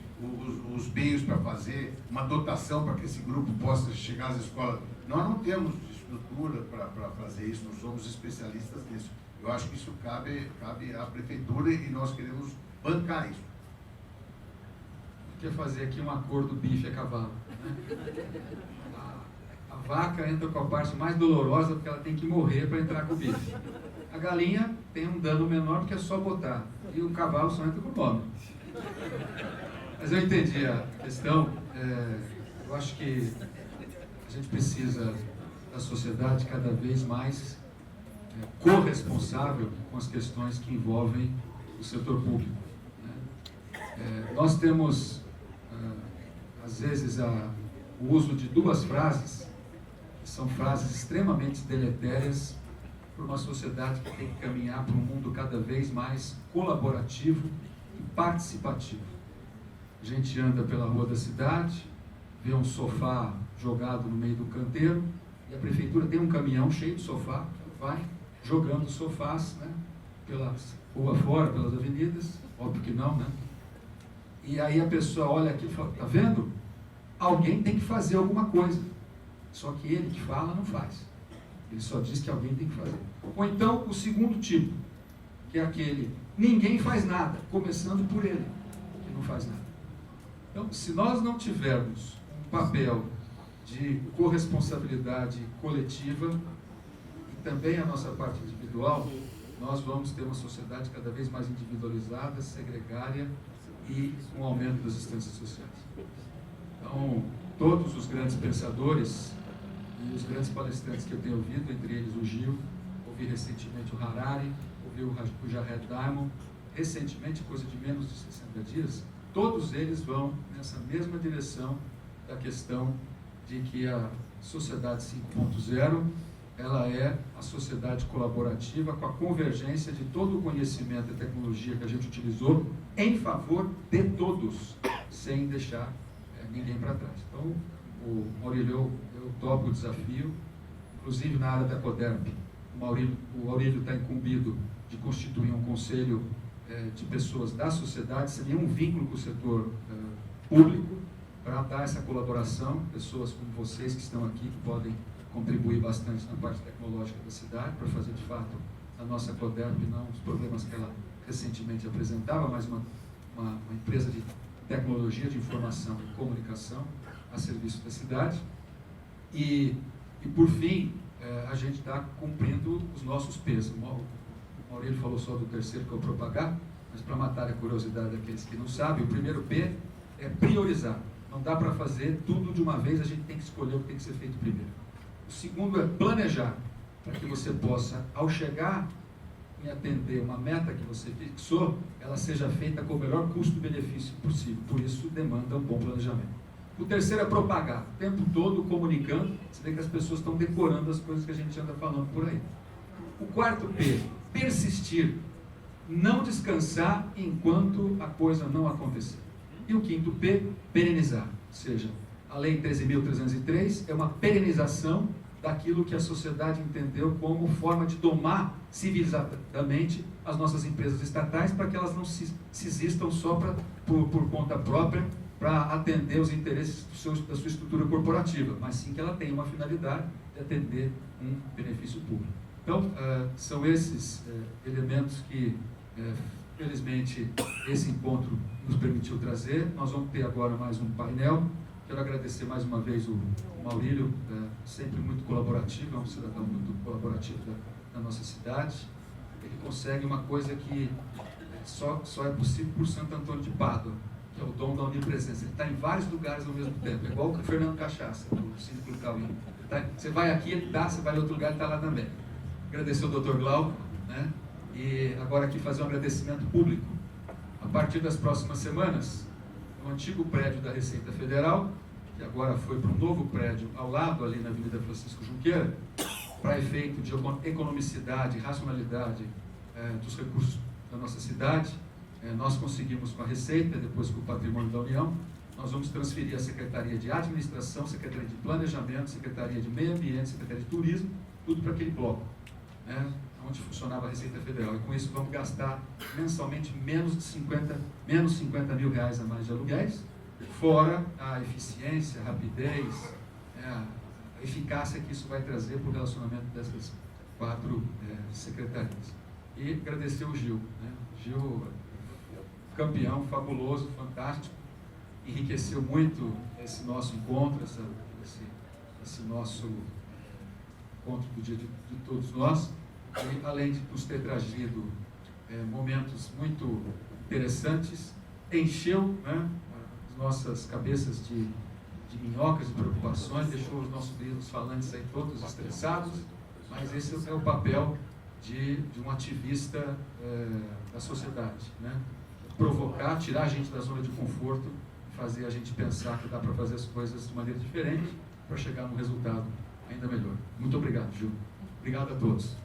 os meios para fazer, uma dotação para que esse grupo possa chegar às escolas. Nós não temos estrutura para fazer isso, não somos especialistas nisso. Eu acho que isso cabe à prefeitura e nós queremos bancar isso. Quer fazer aqui um acordo bife a cavalo, né? A vaca entra com a parte mais dolorosa porque ela tem que morrer para entrar com o bife. A galinha tem um dano menor porque é só botar. E o cavalo só entra com o nome. Mas eu entendi a questão. Eu acho que a gente precisa da sociedade cada vez mais corresponsável com as questões que envolvem o setor público, né? Nós temos, às vezes, o uso de duas frases, que são frases extremamente deletérias para uma sociedade que tem que caminhar para um mundo cada vez mais colaborativo e participativo. A gente anda pela rua da cidade, vê um sofá jogado no meio do canteiro, e a prefeitura tem um caminhão cheio de sofá, vai jogando sofás, né, pela rua fora, pelas avenidas, óbvio que não, né? E aí a pessoa olha aqui e fala, tá vendo? Alguém tem que fazer alguma coisa. Só que ele que fala não faz. Ele só diz que alguém tem que fazer. Ou então o segundo tipo, que é aquele, ninguém faz nada, começando por ele, que não faz nada. Então, se nós não tivermos um papel de corresponsabilidade coletiva e também a nossa parte individual, nós vamos ter uma sociedade cada vez mais individualizada, segregária e um aumento das distâncias sociais. Então, todos os grandes pensadores e os grandes palestrantes que eu tenho ouvido, entre eles o Gil, ouvi recentemente o Harari, ouvi o Jared Diamond, recentemente, coisa de menos de 60 dias, todos eles vão nessa mesma direção da questão de que a sociedade 5.0 ela é a sociedade colaborativa com a convergência de todo o conhecimento e tecnologia que a gente utilizou em favor de todos, sem deixar ninguém para trás. Então, o Maurílio, eu topo o desafio, inclusive na área da CODERP. O Maurílio está incumbido de constituir um conselho de pessoas da sociedade, sem nenhum vínculo com o setor público, para dar essa colaboração, pessoas como vocês que estão aqui, que podem contribuir bastante na parte tecnológica da cidade, para fazer de fato a nossa CODERP, não os problemas que ela recentemente apresentava, mas uma empresa de tecnologia de informação e comunicação a serviço da cidade. E por fim, a gente está cumprindo os nossos pesos. O Maurílio falou só do terceiro, que é o propagar, mas para matar a curiosidade daqueles que não sabem, o primeiro P é priorizar. Não dá para fazer tudo de uma vez, a gente tem que escolher o que tem que ser feito primeiro. O segundo é planejar, para que você possa, ao chegar em atender uma meta que você fixou, ela seja feita com o melhor custo-benefício possível. Por isso, demanda um bom planejamento. O terceiro é propagar, o tempo todo comunicando, você vê que as pessoas estão decorando as coisas que a gente anda falando por aí. O quarto P, persistir, não descansar enquanto a coisa não acontecer. E o quinto P, perenizar, ou seja, a Lei 13.303 é uma perenização daquilo que a sociedade entendeu como forma de domar civilizadamente as nossas empresas estatais, para que elas não se existam só por conta própria, para atender os interesses da sua estrutura corporativa, mas sim que ela tenha uma finalidade de atender um benefício público. Então, são esses elementos que, felizmente, esse encontro nos permitiu trazer. Nós vamos ter agora mais um painel. Quero agradecer mais uma vez o Maurílio, sempre muito colaborativo, é um cidadão muito colaborativo da nossa cidade. Ele consegue uma coisa que só é possível por Santo Antônio de Pádua, que é o dom da onipresença. Ele está em vários lugares ao mesmo tempo, é igual o Fernando Cachaça, do Círculo Cauim. Você vai aqui, ele está, você vai em outro lugar, ele está lá também. Agradecer ao Dr. Glauco, né? E agora aqui fazer um agradecimento público. A partir das próximas semanas, no antigo prédio da Receita Federal, que agora foi para um novo prédio ao lado, ali na Avenida Francisco Junqueira, para efeito de economicidade e racionalidade dos recursos da nossa cidade, nós conseguimos com a Receita, depois com o Patrimônio da União, nós vamos transferir a Secretaria de Administração, Secretaria de Planejamento, Secretaria de Meio Ambiente, Secretaria de Turismo, tudo para aquele bloco, né, onde funcionava a Receita Federal. E com isso vamos gastar mensalmente menos 50 mil reais a mais de aluguéis, fora a eficiência, a rapidez, a eficácia que isso vai trazer para o relacionamento dessas 4 secretarias. E agradecer o Gil, né? Gil, campeão, fabuloso, fantástico, enriqueceu muito esse nosso encontro, esse nosso encontro do dia de todos nós, e além de nos ter trazido momentos muito interessantes, encheu, né, as nossas cabeças de minhocas e preocupações, deixou os nossos queridos falantes aí todos estressados, mas esse é o papel de um ativista da sociedade, né? Provocar, tirar a gente da zona de conforto, fazer a gente pensar que dá para fazer as coisas de maneira diferente para chegar num resultado ainda melhor. Muito obrigado, Gil. Obrigado a todos.